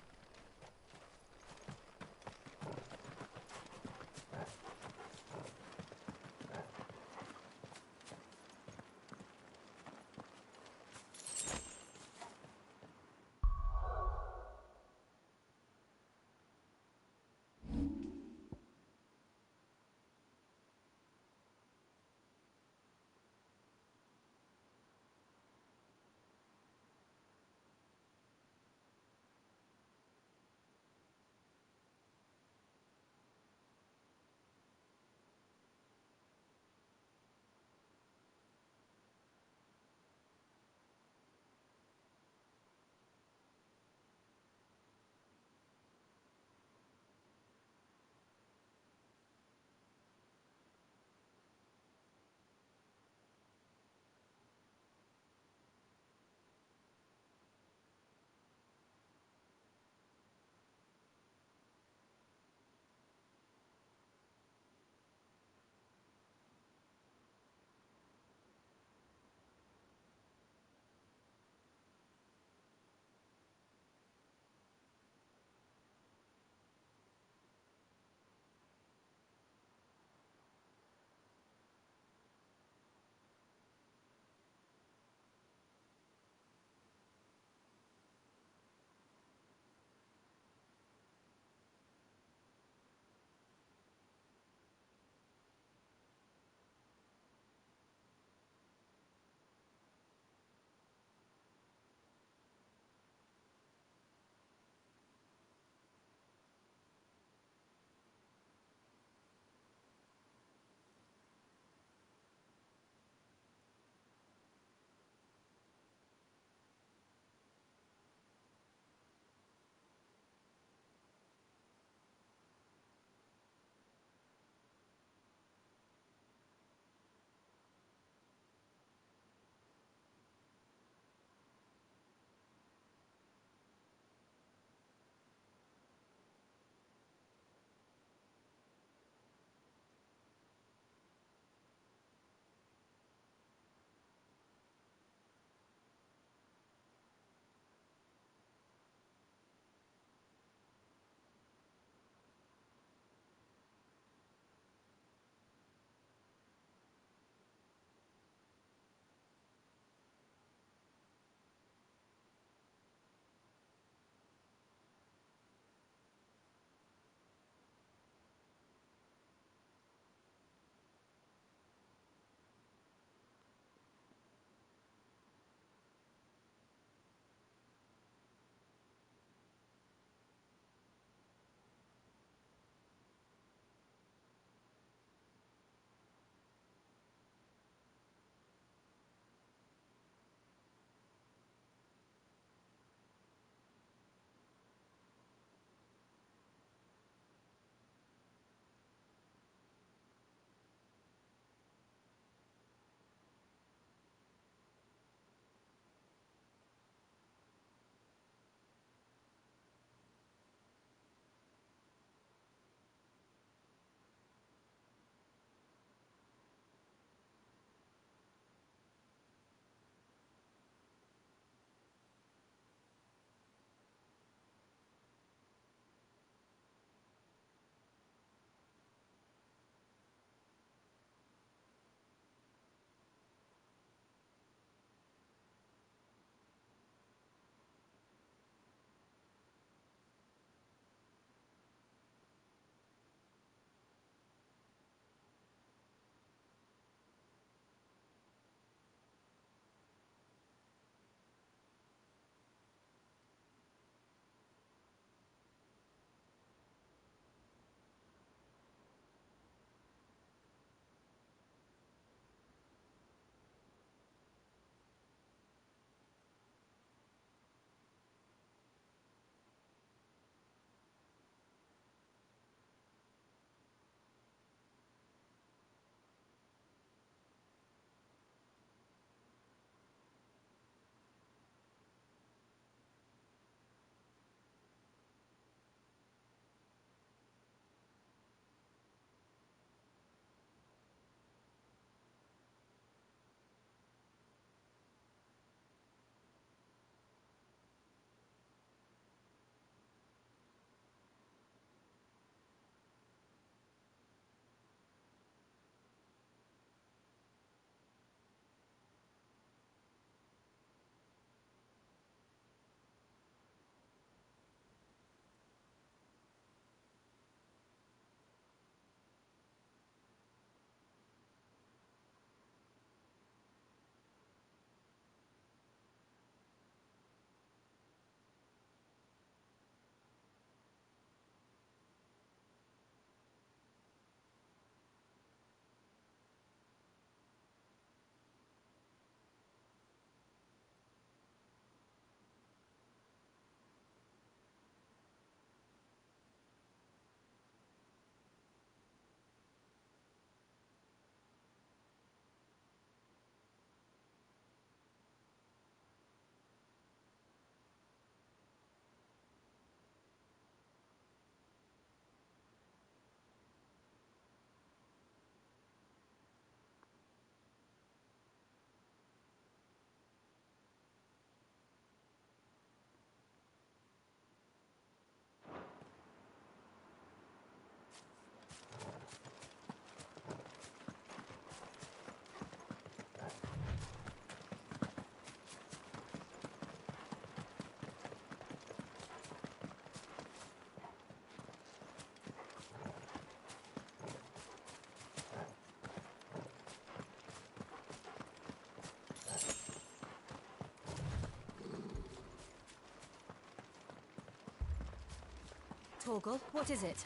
B: Torgal, what is it?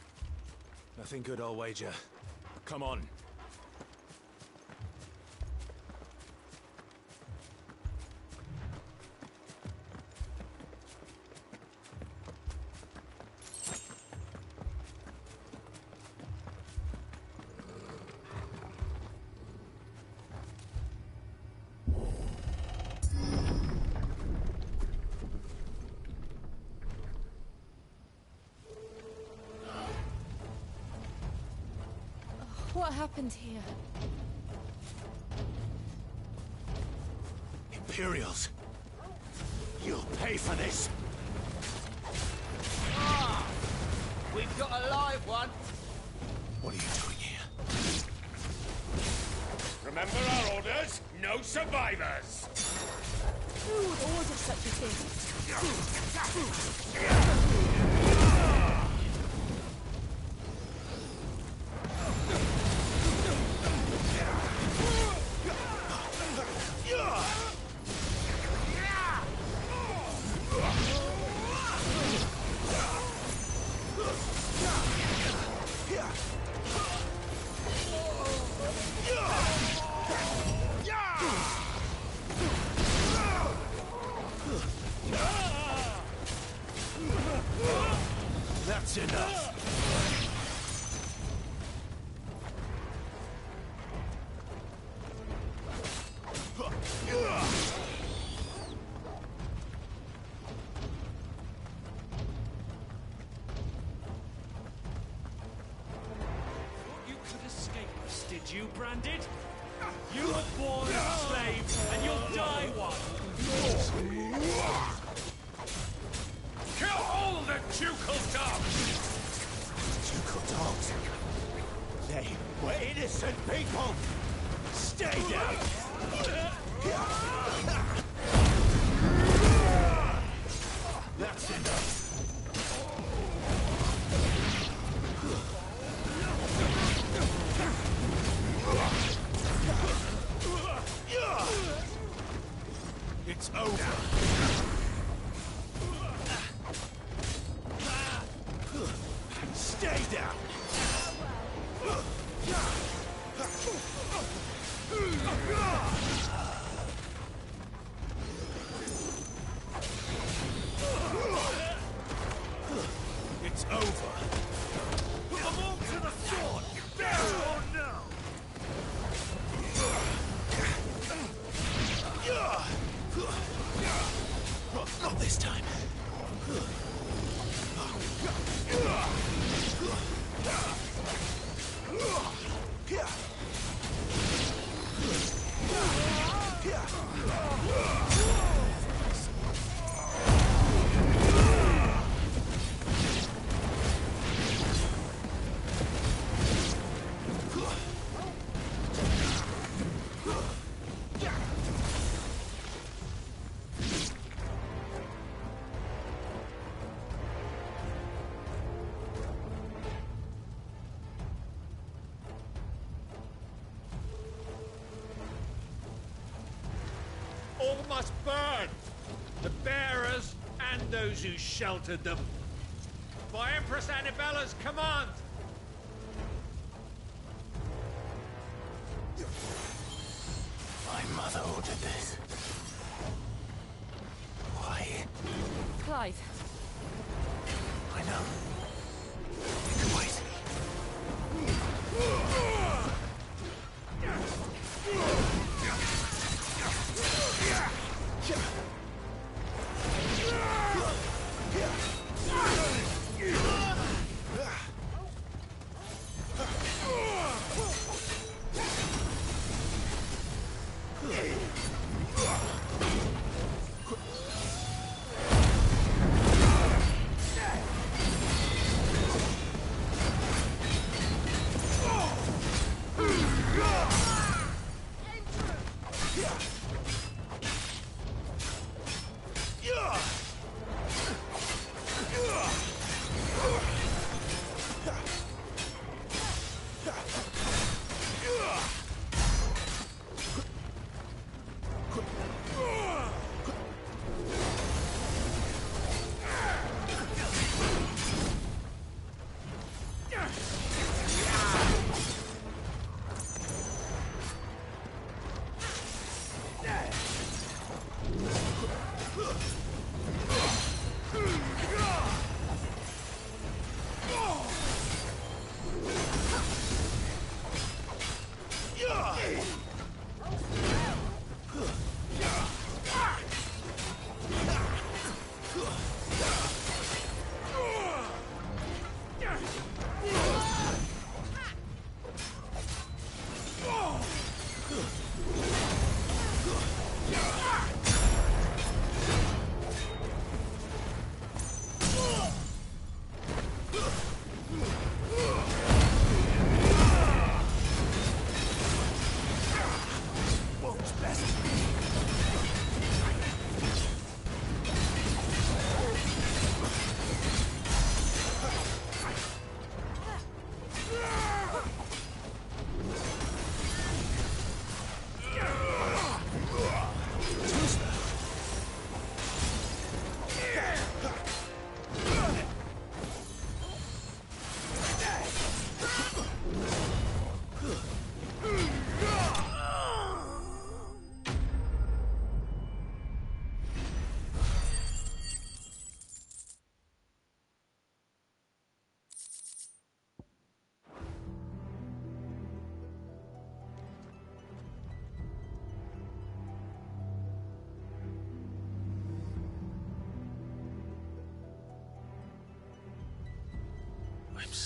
J: Nothing good, I'll wager. Come on.
B: What happened here?
J: Imperials! You'll pay for this!
D: Ah! We've got a live one!
J: What are you doing here?
L: Remember our orders? No survivors!
B: Who would order such a thing?
J: That's enough!
M: You could escape us, did you, Branded? You were born a slave, and you'll die one!
L: Kill all the ducal dogs!
J: Ducal dogs? They were innocent people! Stay down! That's enough! It's over! Stay down! It's over! Put them all to the sword! Oh no! Not this time!
L: All must burn! The bearers and those who sheltered them. By Empress Annabella's command!
A: My mother ordered this. Why?
B: Clive.
A: I know. You can wait.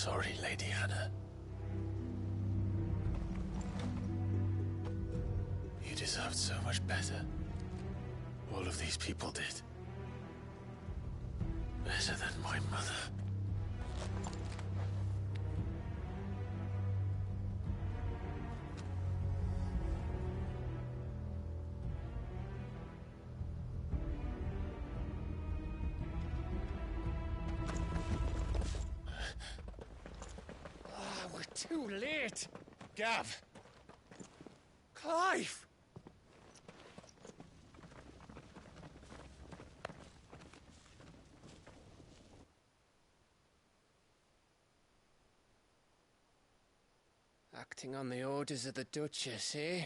A: sorry, Lady Hannah. You deserved so much better. All of these people did. Better than my mother.
E: We're too late. Gav. Clive.
N: Acting on the orders of the Duchess, eh?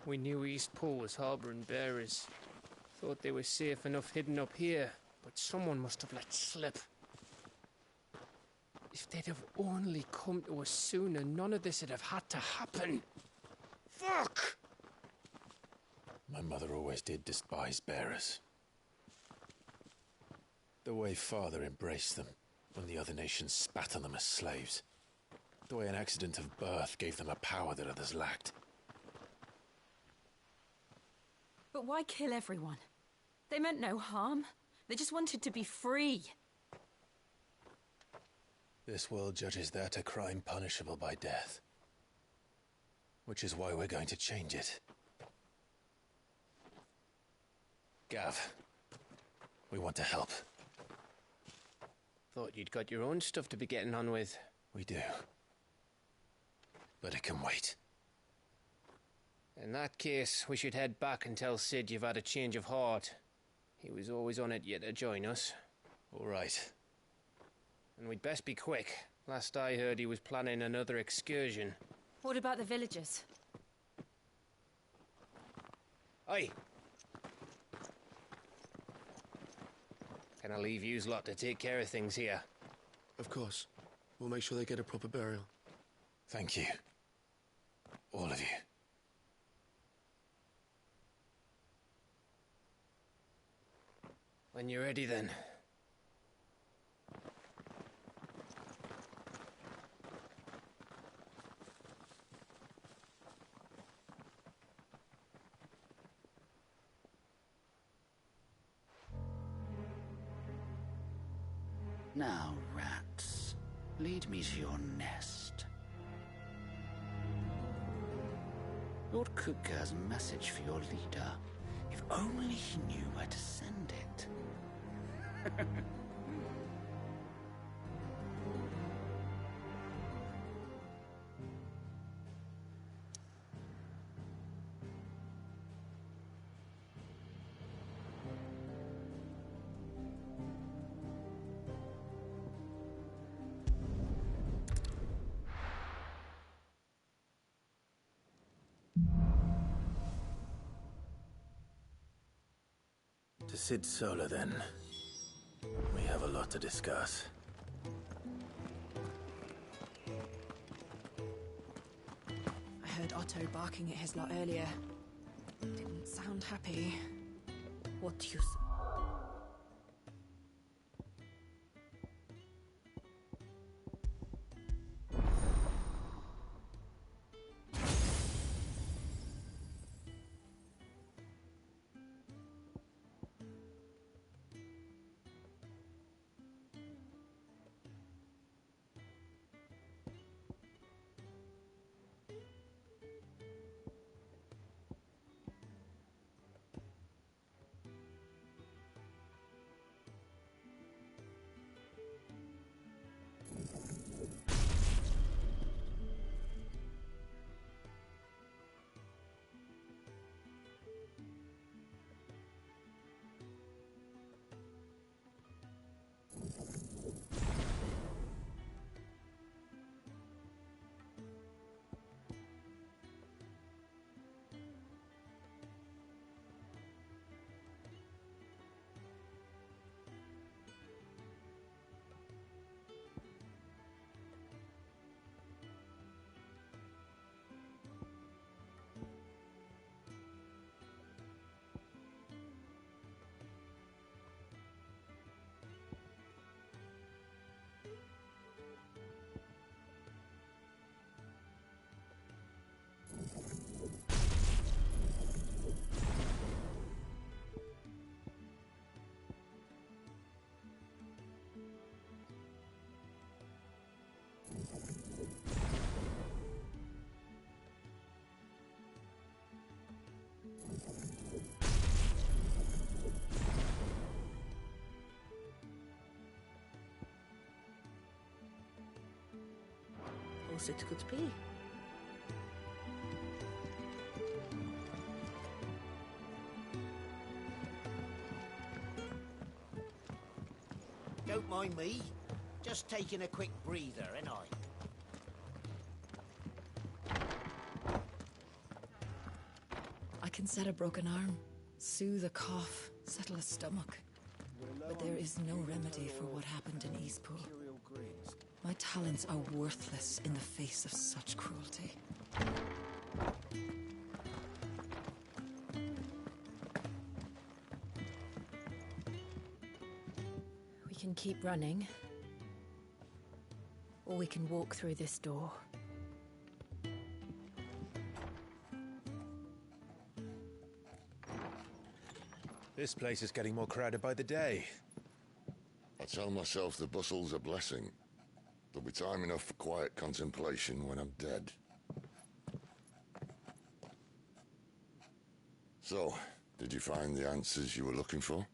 N: We knew East Pool was harbouring bearers. Thought they were safe enough hidden up here, but someone must have let slip. If they'd have only come to us sooner, none of this would have had to happen. Fuck!
A: My mother always did despise bearers. The way Father embraced them when the other nations spat on them as slaves. The way an accident of birth gave them a power that others lacked.
B: But why kill everyone? They meant no harm. They just wanted to be free.
A: This world judges that a crime punishable by death. Which is why we're going to change it. Gav, we want to help.
N: Thought you'd got your own stuff to be getting on with.
A: We do. But it can wait.
N: In that case, we should head back and tell Sid you've had a change of heart. He was always on it yet to join us.
A: All right.
N: And we'd best be quick. Last I heard, he was planning another excursion.
B: What about the villagers?
N: Aye. Can I leave yous lot to take care of things here?
O: Of course. We'll make sure they get a proper burial.
A: Thank you. All of you.
N: When you're ready, then.
D: Now, rats, lead me to your nest. Lord Kuka has a message for your leader. If only he knew where to send it.
A: To Sid Solar, then. We have a lot to discuss.
I: I heard Otto barking at his lot earlier. Didn't sound happy. What do you say?
P: close it could be.
Q: Don't mind me. Just taking a quick breather, ain't I?
B: I can set a broken arm, soothe a cough, settle a stomach. But there is no remedy for what happened in Eastpool. My talents are worthless in the face of such cruelty. We can keep running, or we can walk through this door.
A: This place is getting more crowded by the day.
R: I tell myself the bustle's a blessing. There'll be time enough for quiet contemplation when I'm dead. So, did you find the answers you were looking for?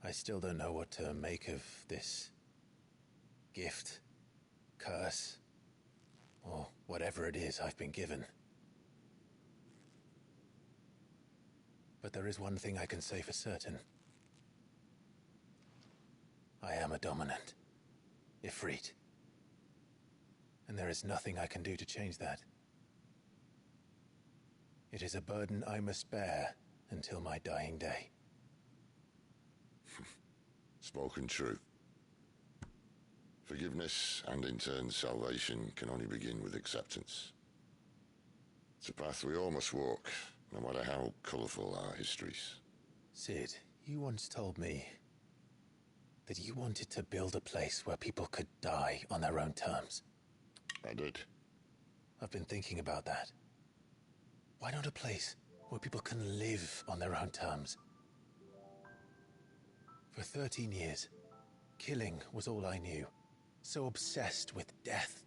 A: I still don't know what to make of this gift, curse, or whatever it is I've been given. But there is one thing I can say for certain. I am a dominant, Ifrit. And there is nothing I can do to change that. It is a burden I must bear until my dying day.
R: Spoken true. Forgiveness and in turn salvation can only begin with acceptance. It's a path we all must walk, no matter how colourful our histories.
A: Sid, you once told me that you wanted to build a place where people could die on their own terms.
R: I did.
A: I've been thinking about that. Why not a place where people can live on their own terms? For 13 years, killing was all I knew. So obsessed with death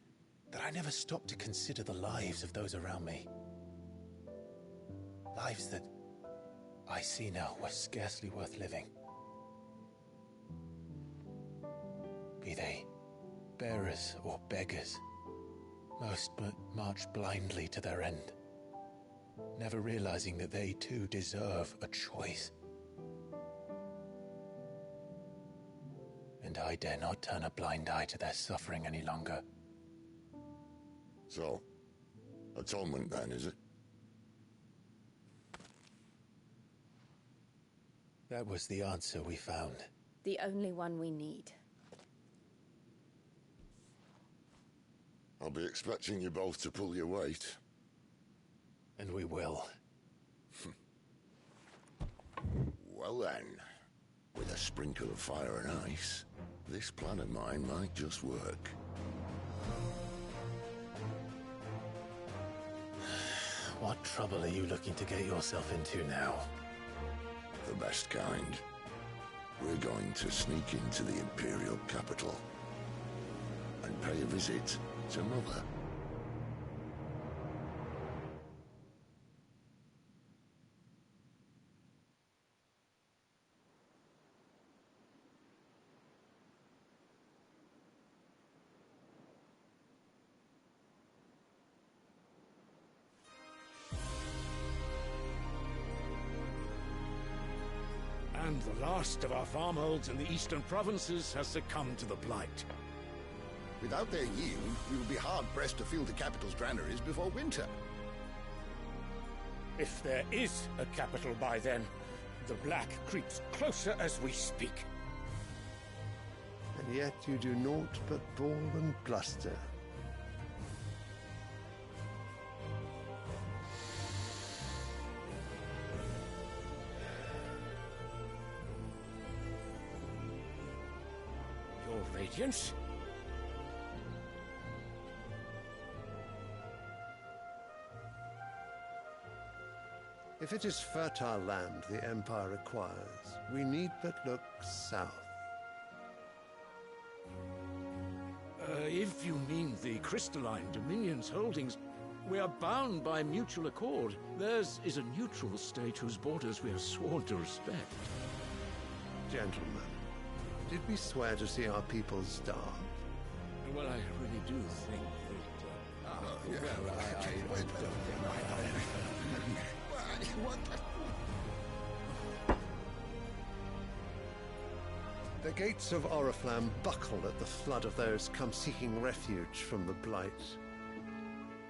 A: that I never stopped to consider the lives of those around me. Lives that I see now were scarcely worth living. Be they bearers or beggars, most but march blindly to their end, never realizing that they too deserve a choice. And I dare not turn a blind eye to their suffering any longer.
R: So, atonement then, is it?
A: That was the answer we found.
S: The only one we need.
R: I'll be expecting you both to pull your weight.
A: And we will.
R: Well then, with a sprinkle of fire and ice, this plan of mine might just work.
A: What trouble are you looking to get yourself into now?
R: The best kind. We're going to sneak into the Imperial capital and pay a visit to Mother.
M: And the last of our farmholds in the eastern provinces has succumbed to the blight.
C: Without their yield, we will be hard-pressed to fill the capital's granaries before winter.
M: If there is a capital by then, the black creeps closer as we speak.
T: And yet you do naught but bawl and bluster.
M: Your Radiance?
T: If it is fertile land the Empire acquires, we need but look south.
M: If you mean the crystalline Dominion's holdings, we are bound by mutual accord. Theirs is a neutral state whose borders we have sworn to respect.
T: Gentlemen, did we swear to see our people starve?
M: Well, I really do think that... well, I don't think
T: The gates of Oriflamme buckle at the flood of those come seeking refuge from the Blight.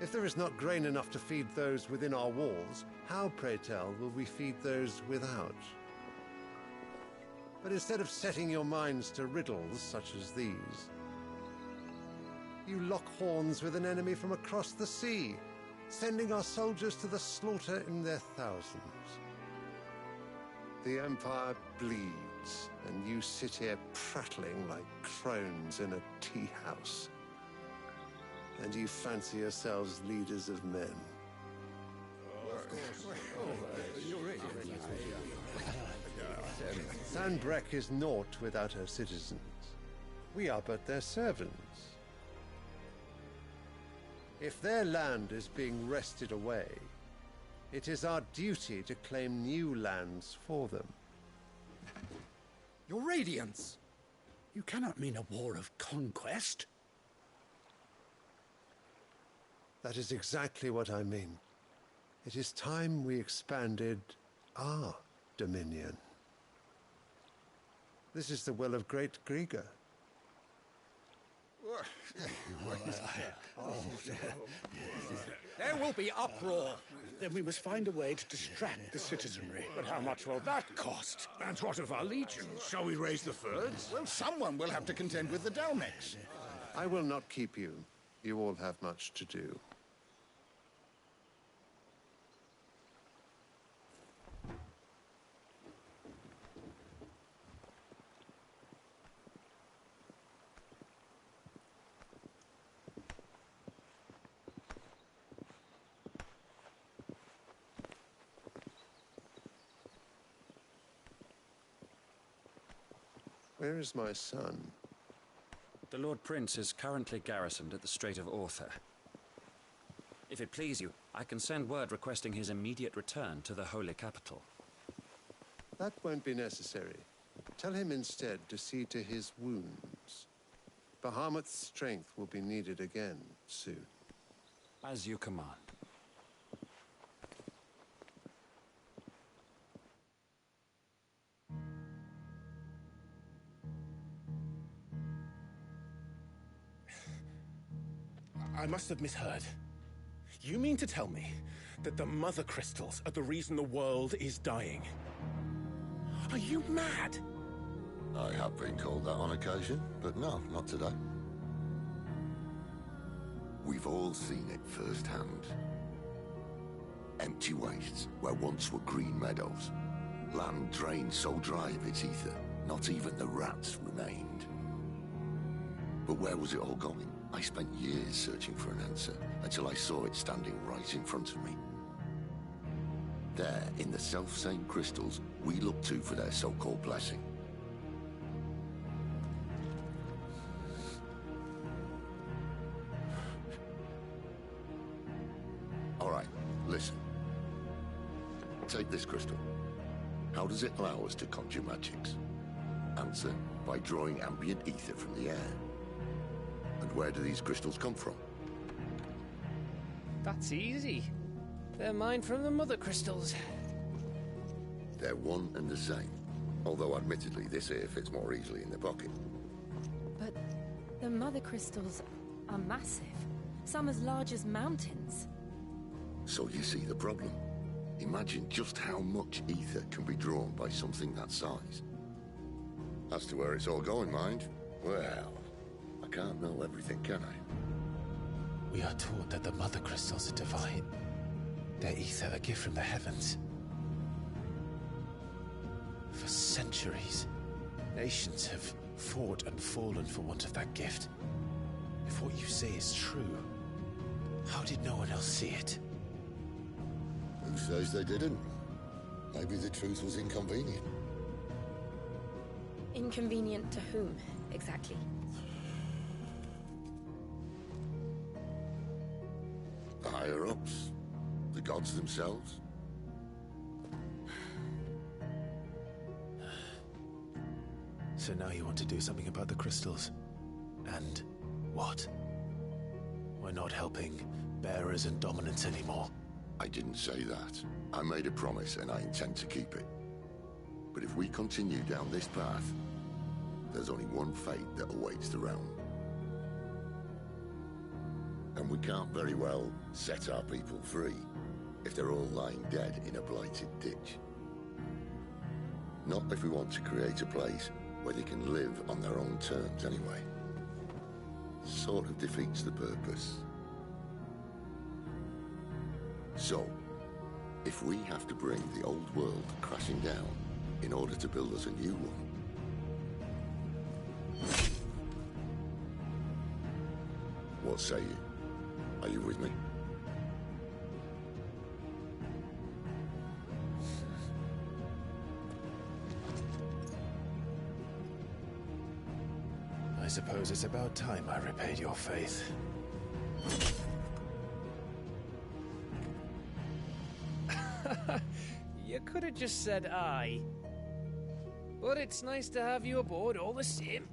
T: If there is not grain enough to feed those within our walls, how, pray tell, will we feed those without? But instead of setting your minds to riddles such as these, you lock horns with an enemy from across the sea, sending our soldiers to the slaughter in their thousands. The Empire bleeds, and you sit here prattling like crones in a tea house. And you fancy yourselves leaders of men. Sanbreque is naught without her citizens. We are but their servants. If their land is being wrested away, it is our duty to claim new lands for them.
P: Your Radiance! You cannot mean a war of conquest.
T: That is exactly what I mean. It is time we expanded our dominion. This is the will of great Grieger.
P: There will be uproar. Then we must find a way to distract the citizenry.
J: But how much will that cost? And what of our legions? Shall we raise the furs?
C: Well, someone will have to contend with the Dalmex.
T: I will not keep you. You all have much to do. Where is my son?
U: The Lord Prince is currently garrisoned at the Strait of Author. If it please you, I can send word requesting his immediate return to the Holy Capital.
T: That won't be necessary. Tell him instead to see to his wounds. Bahamut's strength will be needed again soon.
U: As you command.
J: I must have misheard. You mean to tell me that the Mother Crystals are the reason the world is dying? Are you mad?
R: I have been called that on occasion, but no, not today. We've all seen it firsthand. Empty wastes where once were green meadows. Land drained so dry of its ether, not even the rats remained. But where was it all going? I spent years searching for an answer, until I saw it standing right in front of me. There, in the self-same crystals we look to for their so-called blessing. All right, listen. Take this crystal. How does it allow us to conjure magics? Answer, by drawing ambient ether from the air. And where do these crystals come from?
N: That's easy. They're mine from the Mother Crystals.
R: They're one and the same. Although admittedly this here fits more easily in the pocket.
S: But the Mother Crystals are massive. Some as large as mountains.
R: So you see the problem. Imagine just how much ether can be drawn by something that size. As to where it's all going, mind, well, I can't know everything, can I?
A: We are taught that the Mother Crystals are divine. Their ether a gift from the heavens. For centuries, nations have fought and fallen for want of that gift. If what you say is true, how did no one else see it?
R: Who says they didn't? Maybe the truth was inconvenient.
S: Inconvenient to whom, exactly?
R: The higher-ups? The gods themselves?
A: So now you want to do something about the crystals? And why? what? We're not helping bearers and dominants anymore.
R: I didn't say that. I made a promise and I intend to keep it. But if we continue down this path, there's only one fate that awaits the realm. And we can't very well set our people free if they're all lying dead in a blighted ditch. Not if we want to create a place where they can live on their own terms anyway. Sort of defeats the purpose. So, if we have to bring the old world crashing down in order to build us a new one, what say you? Are you with me?
A: I suppose it's about time I repaid your faith.
N: You could have just said aye. But it's nice to have you aboard all the same.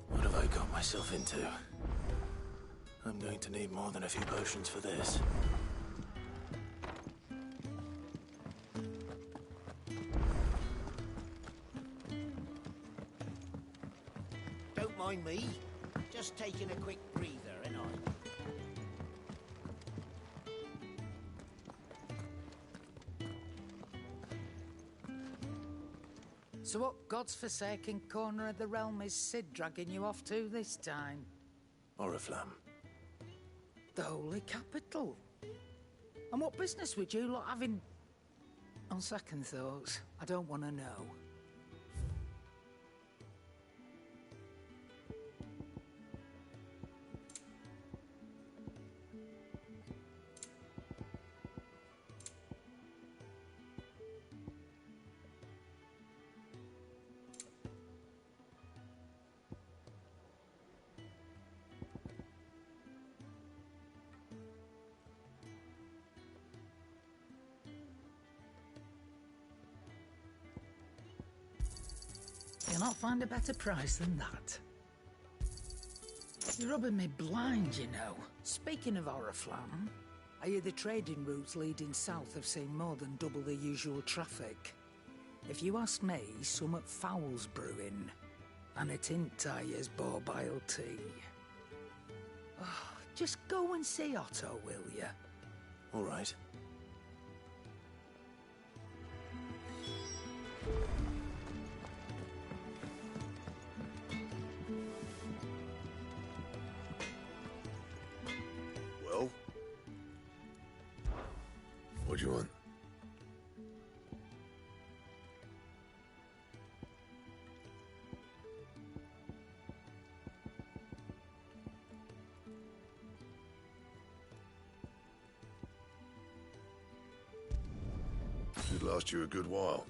A: What have I got myself into? I'm going to need more than a few potions for this.
Q: Don't mind me. Just taking a quick breather, ain't I?
G: So what God's forsaken corner of the realm is Sid dragging you off to this time?
A: Oriflamme.
G: The holy capital. And what business would you lot have in... On second thoughts, I don't want to know. You'll not find a better price than that. You're rubbing me blind, you know. Speaking of Oriflamme, I hear the trading routes leading south have seen more than double the usual traffic. If you ask me, summat foul's brewing. And it ain't Tyre's borbile tea. Oh, just go and see Otto, will ya?
A: All right.
L: Well? What do you want? Should last you a good while.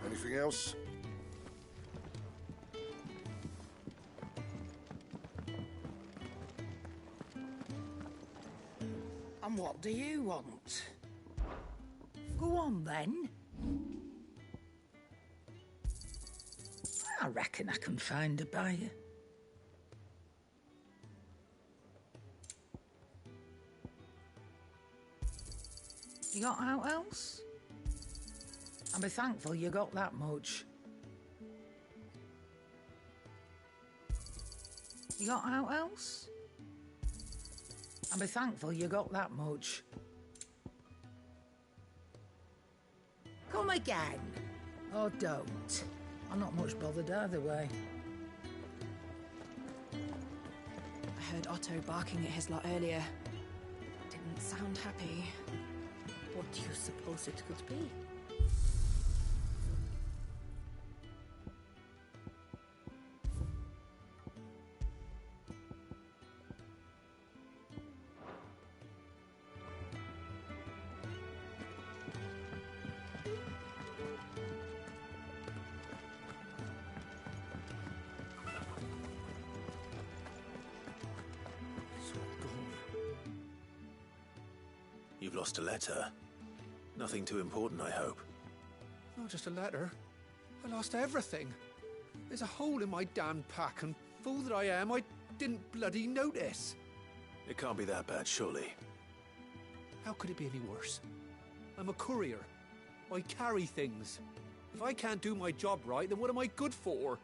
L: Anything else?
G: And what do you want? Go on, then. I reckon I can find a buyer. You got out else? I'll be thankful you got that much. You got out else? I'll be thankful you got that much. Come again. Or don't. I'm not much bothered either way.
I: I heard Otto barking at his lot earlier. Didn't sound happy.
F: What do you suppose it could be?
A: You've lost a letter. Nothing too important, I hope.
V: Not just a letter. I lost everything. There's a hole in my damn pack, and fool that I am, I didn't bloody notice.
A: It can't be that bad, surely.
V: How could it be any worse? I'm a courier. I carry things. If I can't do my job right, then what am I good for?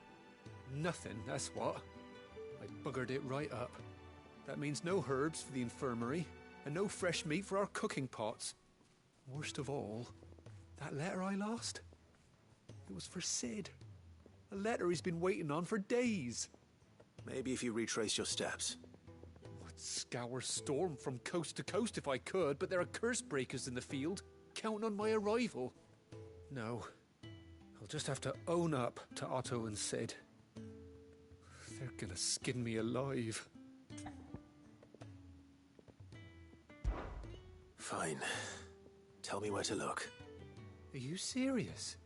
V: Nothing, that's what. I buggered it right up. That means no herbs for the infirmary, and no fresh meat for our cooking pots. Worst of all, that letter I lost, it was for Sid. A letter he's been waiting on for days.
A: Maybe if you retrace your steps.
V: I'd scour Storm from coast to coast if I could, but there are curse breakers in the field, counting on my arrival. No, I'll just have to own up to Otto and Sid. They're gonna skin me alive.
A: Fine. Tell me where to look.
V: Are you serious?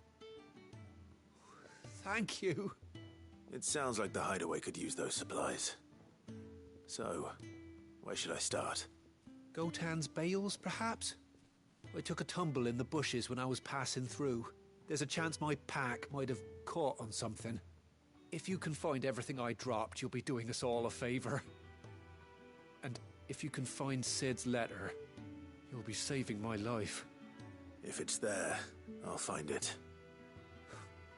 V: Thank you.
A: It sounds like the hideaway could use those supplies. So, where should I start?
V: Gotan's bales, perhaps? I took a tumble in the bushes when I was passing through. There's a chance my pack might have caught on something. If you can find everything I dropped, you'll be doing us all a favor. And if you can find Sid's letter, you'll be saving my life.
A: If it's there, I'll find it.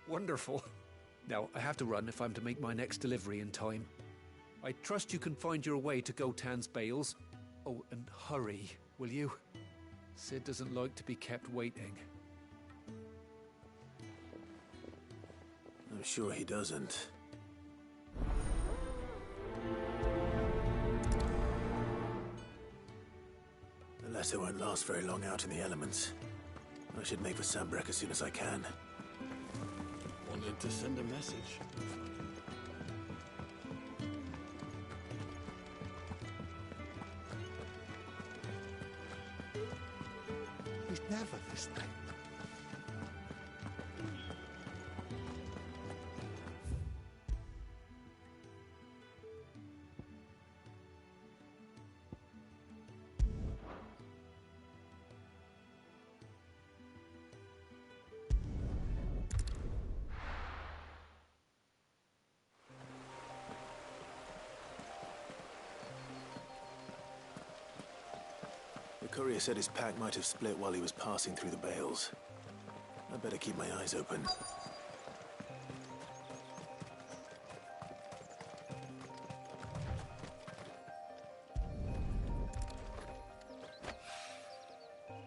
V: Wonderful. Now, I have to run if I'm to make my next delivery in time. I trust you can find your way to Gotan's bales. Oh, and hurry, will you? Sid doesn't like to be kept waiting.
A: I'm sure he doesn't. The letter won't last very long out in the elements. I should make for Sambrek as soon as I can.
O: Wanted to send a message.
T: He's never this thing.
A: The courier said his pack might have split while he was passing through the bales. I'd better keep my eyes open.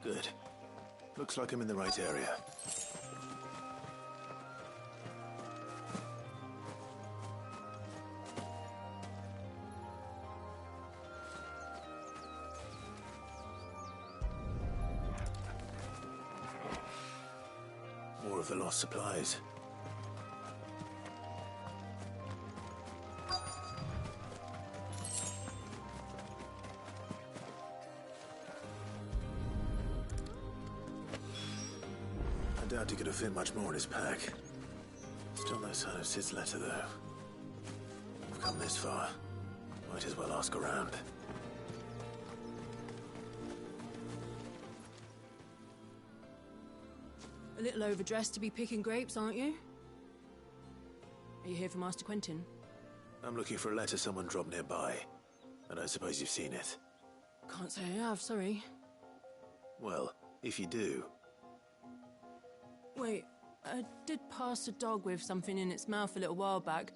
A: Good. Looks like I'm in the right area. More of the lost supplies. I doubt he could have fit much more in his pack. Still no sign of Sid's letter, though. We've come this far. Might as well ask around.
I: A little overdressed to be picking grapes, aren't you? Are you here for Master Quentin?
A: I'm looking for a letter someone dropped nearby. I don't suppose you've seen it.
I: Can't say I have, sorry.
A: Well, if you do...
I: Wait, I did pass a dog with something in its mouth a little while back.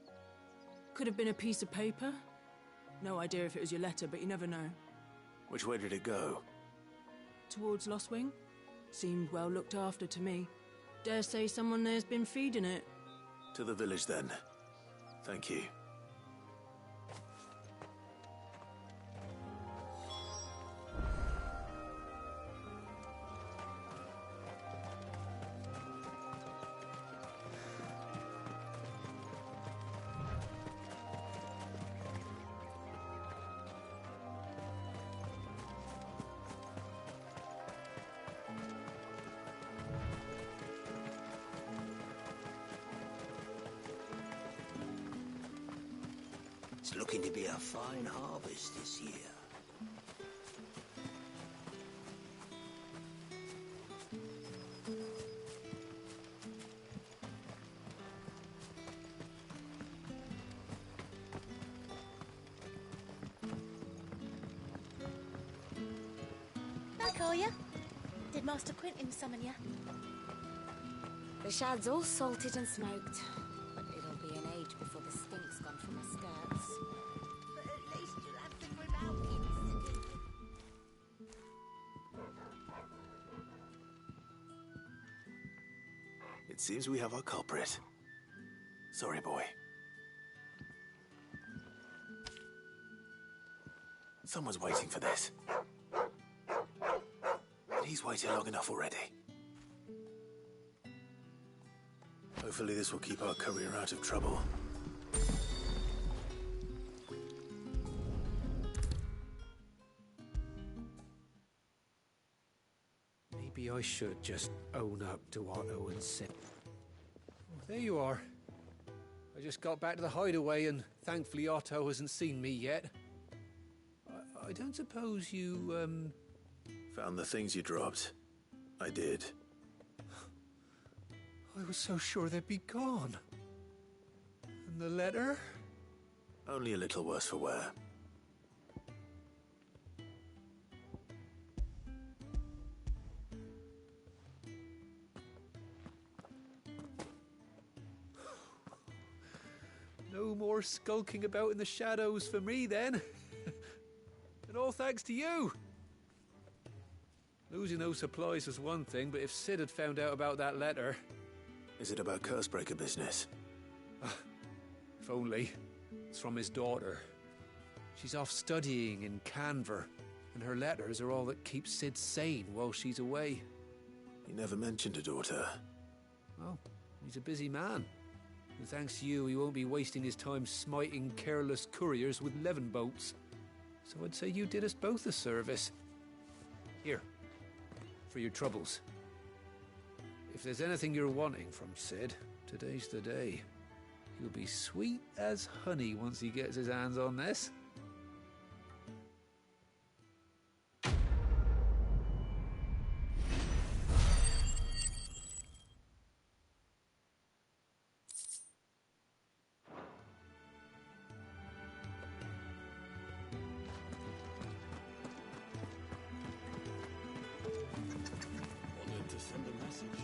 I: Could have been a piece of paper. No idea if it was your letter, but you never know.
A: Which way did it go?
I: Towards Lost Wing? Seemed well looked after to me. Dare say someone there's been feeding it.
A: To the village, then. Thank you.
Q: It's looking to be a fine harvest this year.
H: Back, are ya? Did Master Quentin summon ya?
K: The shad's all salted and smoked, but it'll be an age before the stink's gone from my skirts.
H: But at least you'll have some remote.
A: It seems we have our culprit. Sorry, boy. Someone's waiting for this. And he's waited long enough already. Hopefully this will keep our courier out of trouble.
V: Maybe I should just own up to Otto and say... Oh, there you are. I just got back to the hideaway and thankfully Otto hasn't seen me yet. I don't suppose you,
A: Found the things you dropped. I did.
V: I was so sure they'd be gone. And the letter?
A: Only a little worse for wear.
V: No more skulking about in the shadows for me, then. And all thanks to you. Losing those supplies was one thing, but if Sid had found out about that letter...
A: Is it about Cursebreaker business?
V: If only. It's from his daughter. She's off studying in Canver, and her letters are all that keeps Sid sane while she's away.
A: He never mentioned a daughter.
V: Well, he's a busy man. And thanks to you, he won't be wasting his time smiting careless couriers with levin bolts. So I'd say you did us both a service. Here, for your troubles. If there's anything you're wanting from Sid, today's the day. He'll be sweet as honey once he gets his hands on this.
M: Wanted to send a message.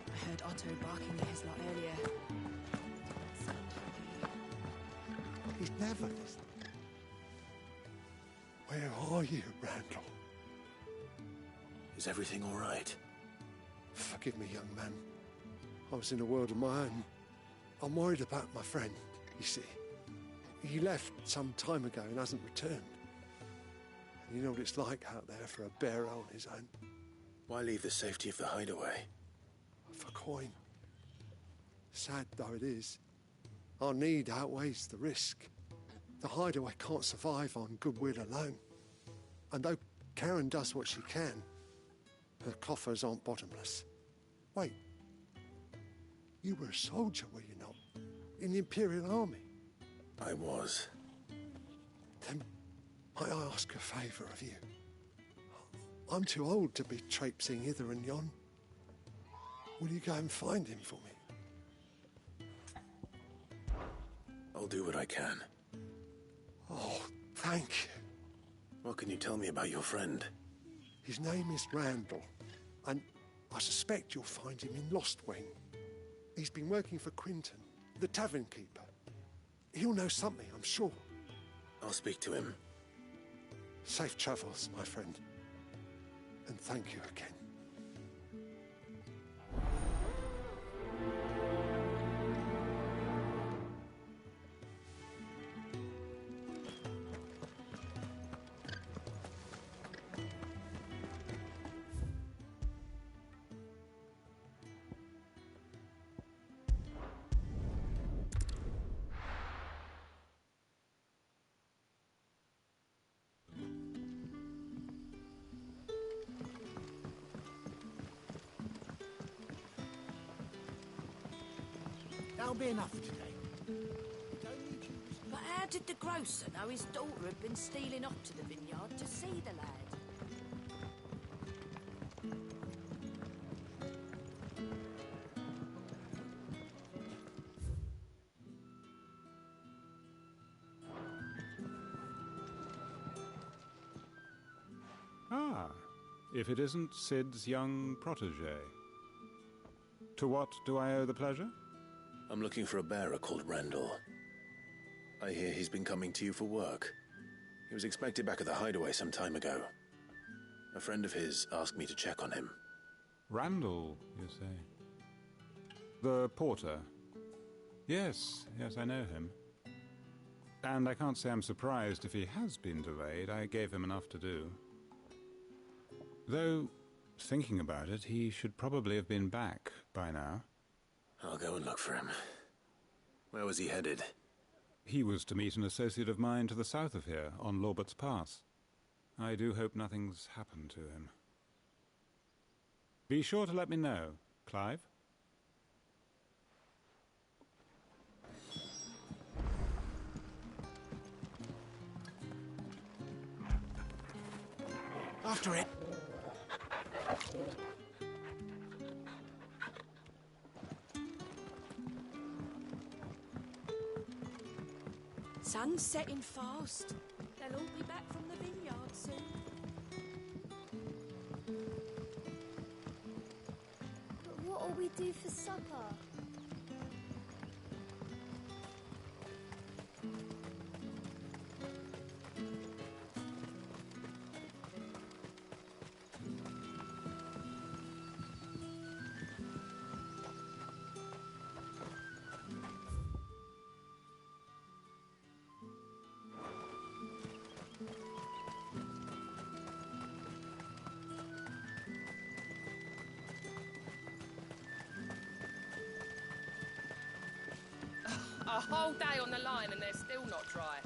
B: I heard Otto barking at his lot earlier.
T: He's never listened. Where are you, Randall?
A: Is everything all right?
T: Forgive me, young man. I was in a world of my own. I'm worried about my friend, you see. He left some time ago and hasn't returned. And you know what it's like out there for a bearer on his own.
A: Why leave the safety of the hideaway?
T: For coin. Sad though it is, our need outweighs the risk. The hideaway can't survive on goodwill alone. And though Karen does what she can, her coffers aren't bottomless. Wait, you were a soldier, were you not? In the Imperial Army?
A: I was.
T: Then might I ask a favour of you? I'm too old to be traipsing hither and yon. Will you go and find him for me?
A: I'll do what I can.
T: Oh, thank you.
A: What can you tell me about your friend?
T: His name is Randall, and I suspect you'll find him in Lost Wing. He's been working for Quinton, the tavern keeper. He'll know something, I'm sure.
A: I'll speak to him.
T: Safe travels, my friend. And thank you again.
Q: That'll be enough for today.
D: But how did the grocer know his daughter had been stealing off to the vineyard to see the lad?
E: Ah, if it isn't Sid's young protege. To what do I owe the pleasure?
A: I'm looking for a bearer called Randall. I hear he's been coming to you for work. He was expected back at the hideaway some time ago. A friend of his asked me to check on him.
E: Randall, you say? The porter? Yes, I know him. And I can't say I'm surprised if he has been delayed. I gave him enough to do. Though, thinking about it, he should probably have been back by now.
A: I'll go and look for him. Where was he headed?
E: He was to meet an associate of mine to the south of here, on Lorbert's Pass. I do hope nothing's happened to him. Be sure to let me know, Clive.
Q: After it.
D: Sun's setting fast. They'll all be back from the vineyard soon.
K: But what'll we do for supper?
W: A whole day on the line and they're still not dry.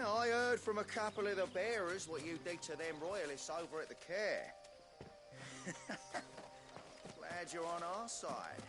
Q: I heard from a couple of the bearers what you did to them royalists over at the care. Glad you're on our side.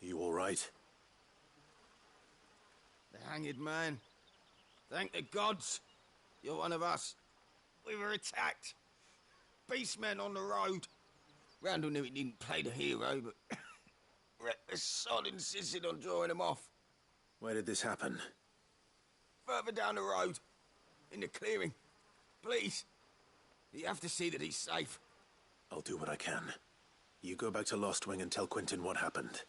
A: You all right?
Q: The hanged man. Thank the gods. You're one of us. We were attacked. Beastmen on the road. Randall knew he didn't play the hero, but the sod insisted on drawing him off.
A: Where did this happen?
Q: Further down the road. In the clearing. Please. You have to see that he's safe.
A: I'll do what I can. You go back to Lost Wing and tell Quentin what happened.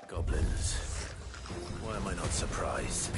A: Goblins. Why am I not surprised?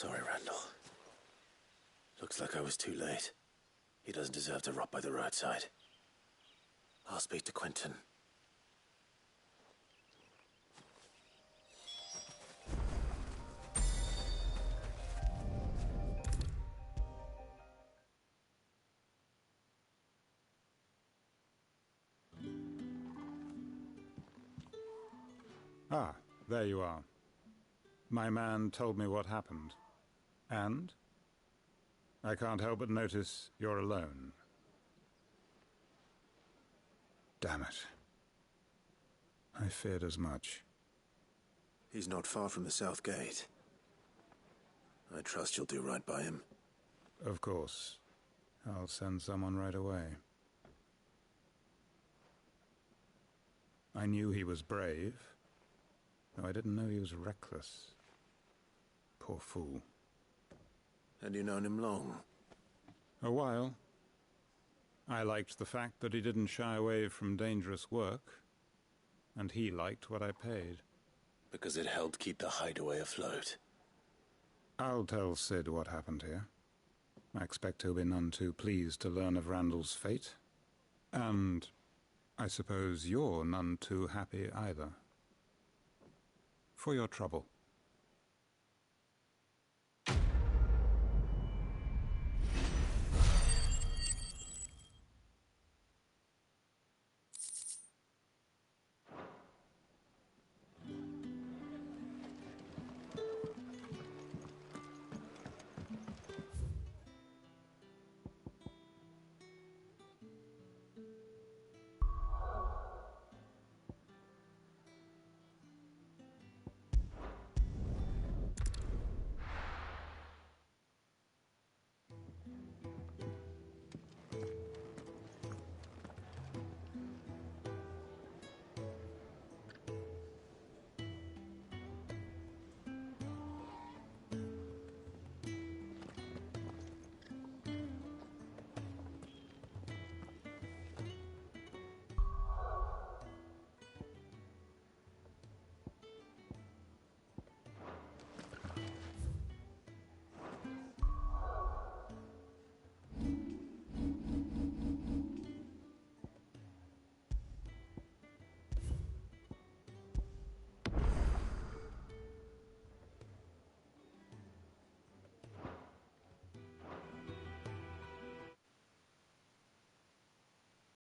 A: Sorry, Randall. Looks like I was too late. He doesn't deserve to rot by the roadside. I'll speak to Quentin.
E: Ah, there you are. My man told me what happened. And? I can't help but notice you're alone. Damn it. I feared as much.
A: He's not far from the South Gate. I trust you'll do right by him.
E: Of course. I'll send someone right away. I knew he was brave, though I didn't know he was reckless. Poor fool.
A: Had you known him long?
E: A while. I liked the fact that he didn't shy away from dangerous work, and he liked what I paid.
A: Because it helped keep the hideaway afloat.
E: I'll tell Sid what happened here. I expect he'll be none too pleased to learn of Randall's fate. And I suppose you're none too happy either. For your trouble.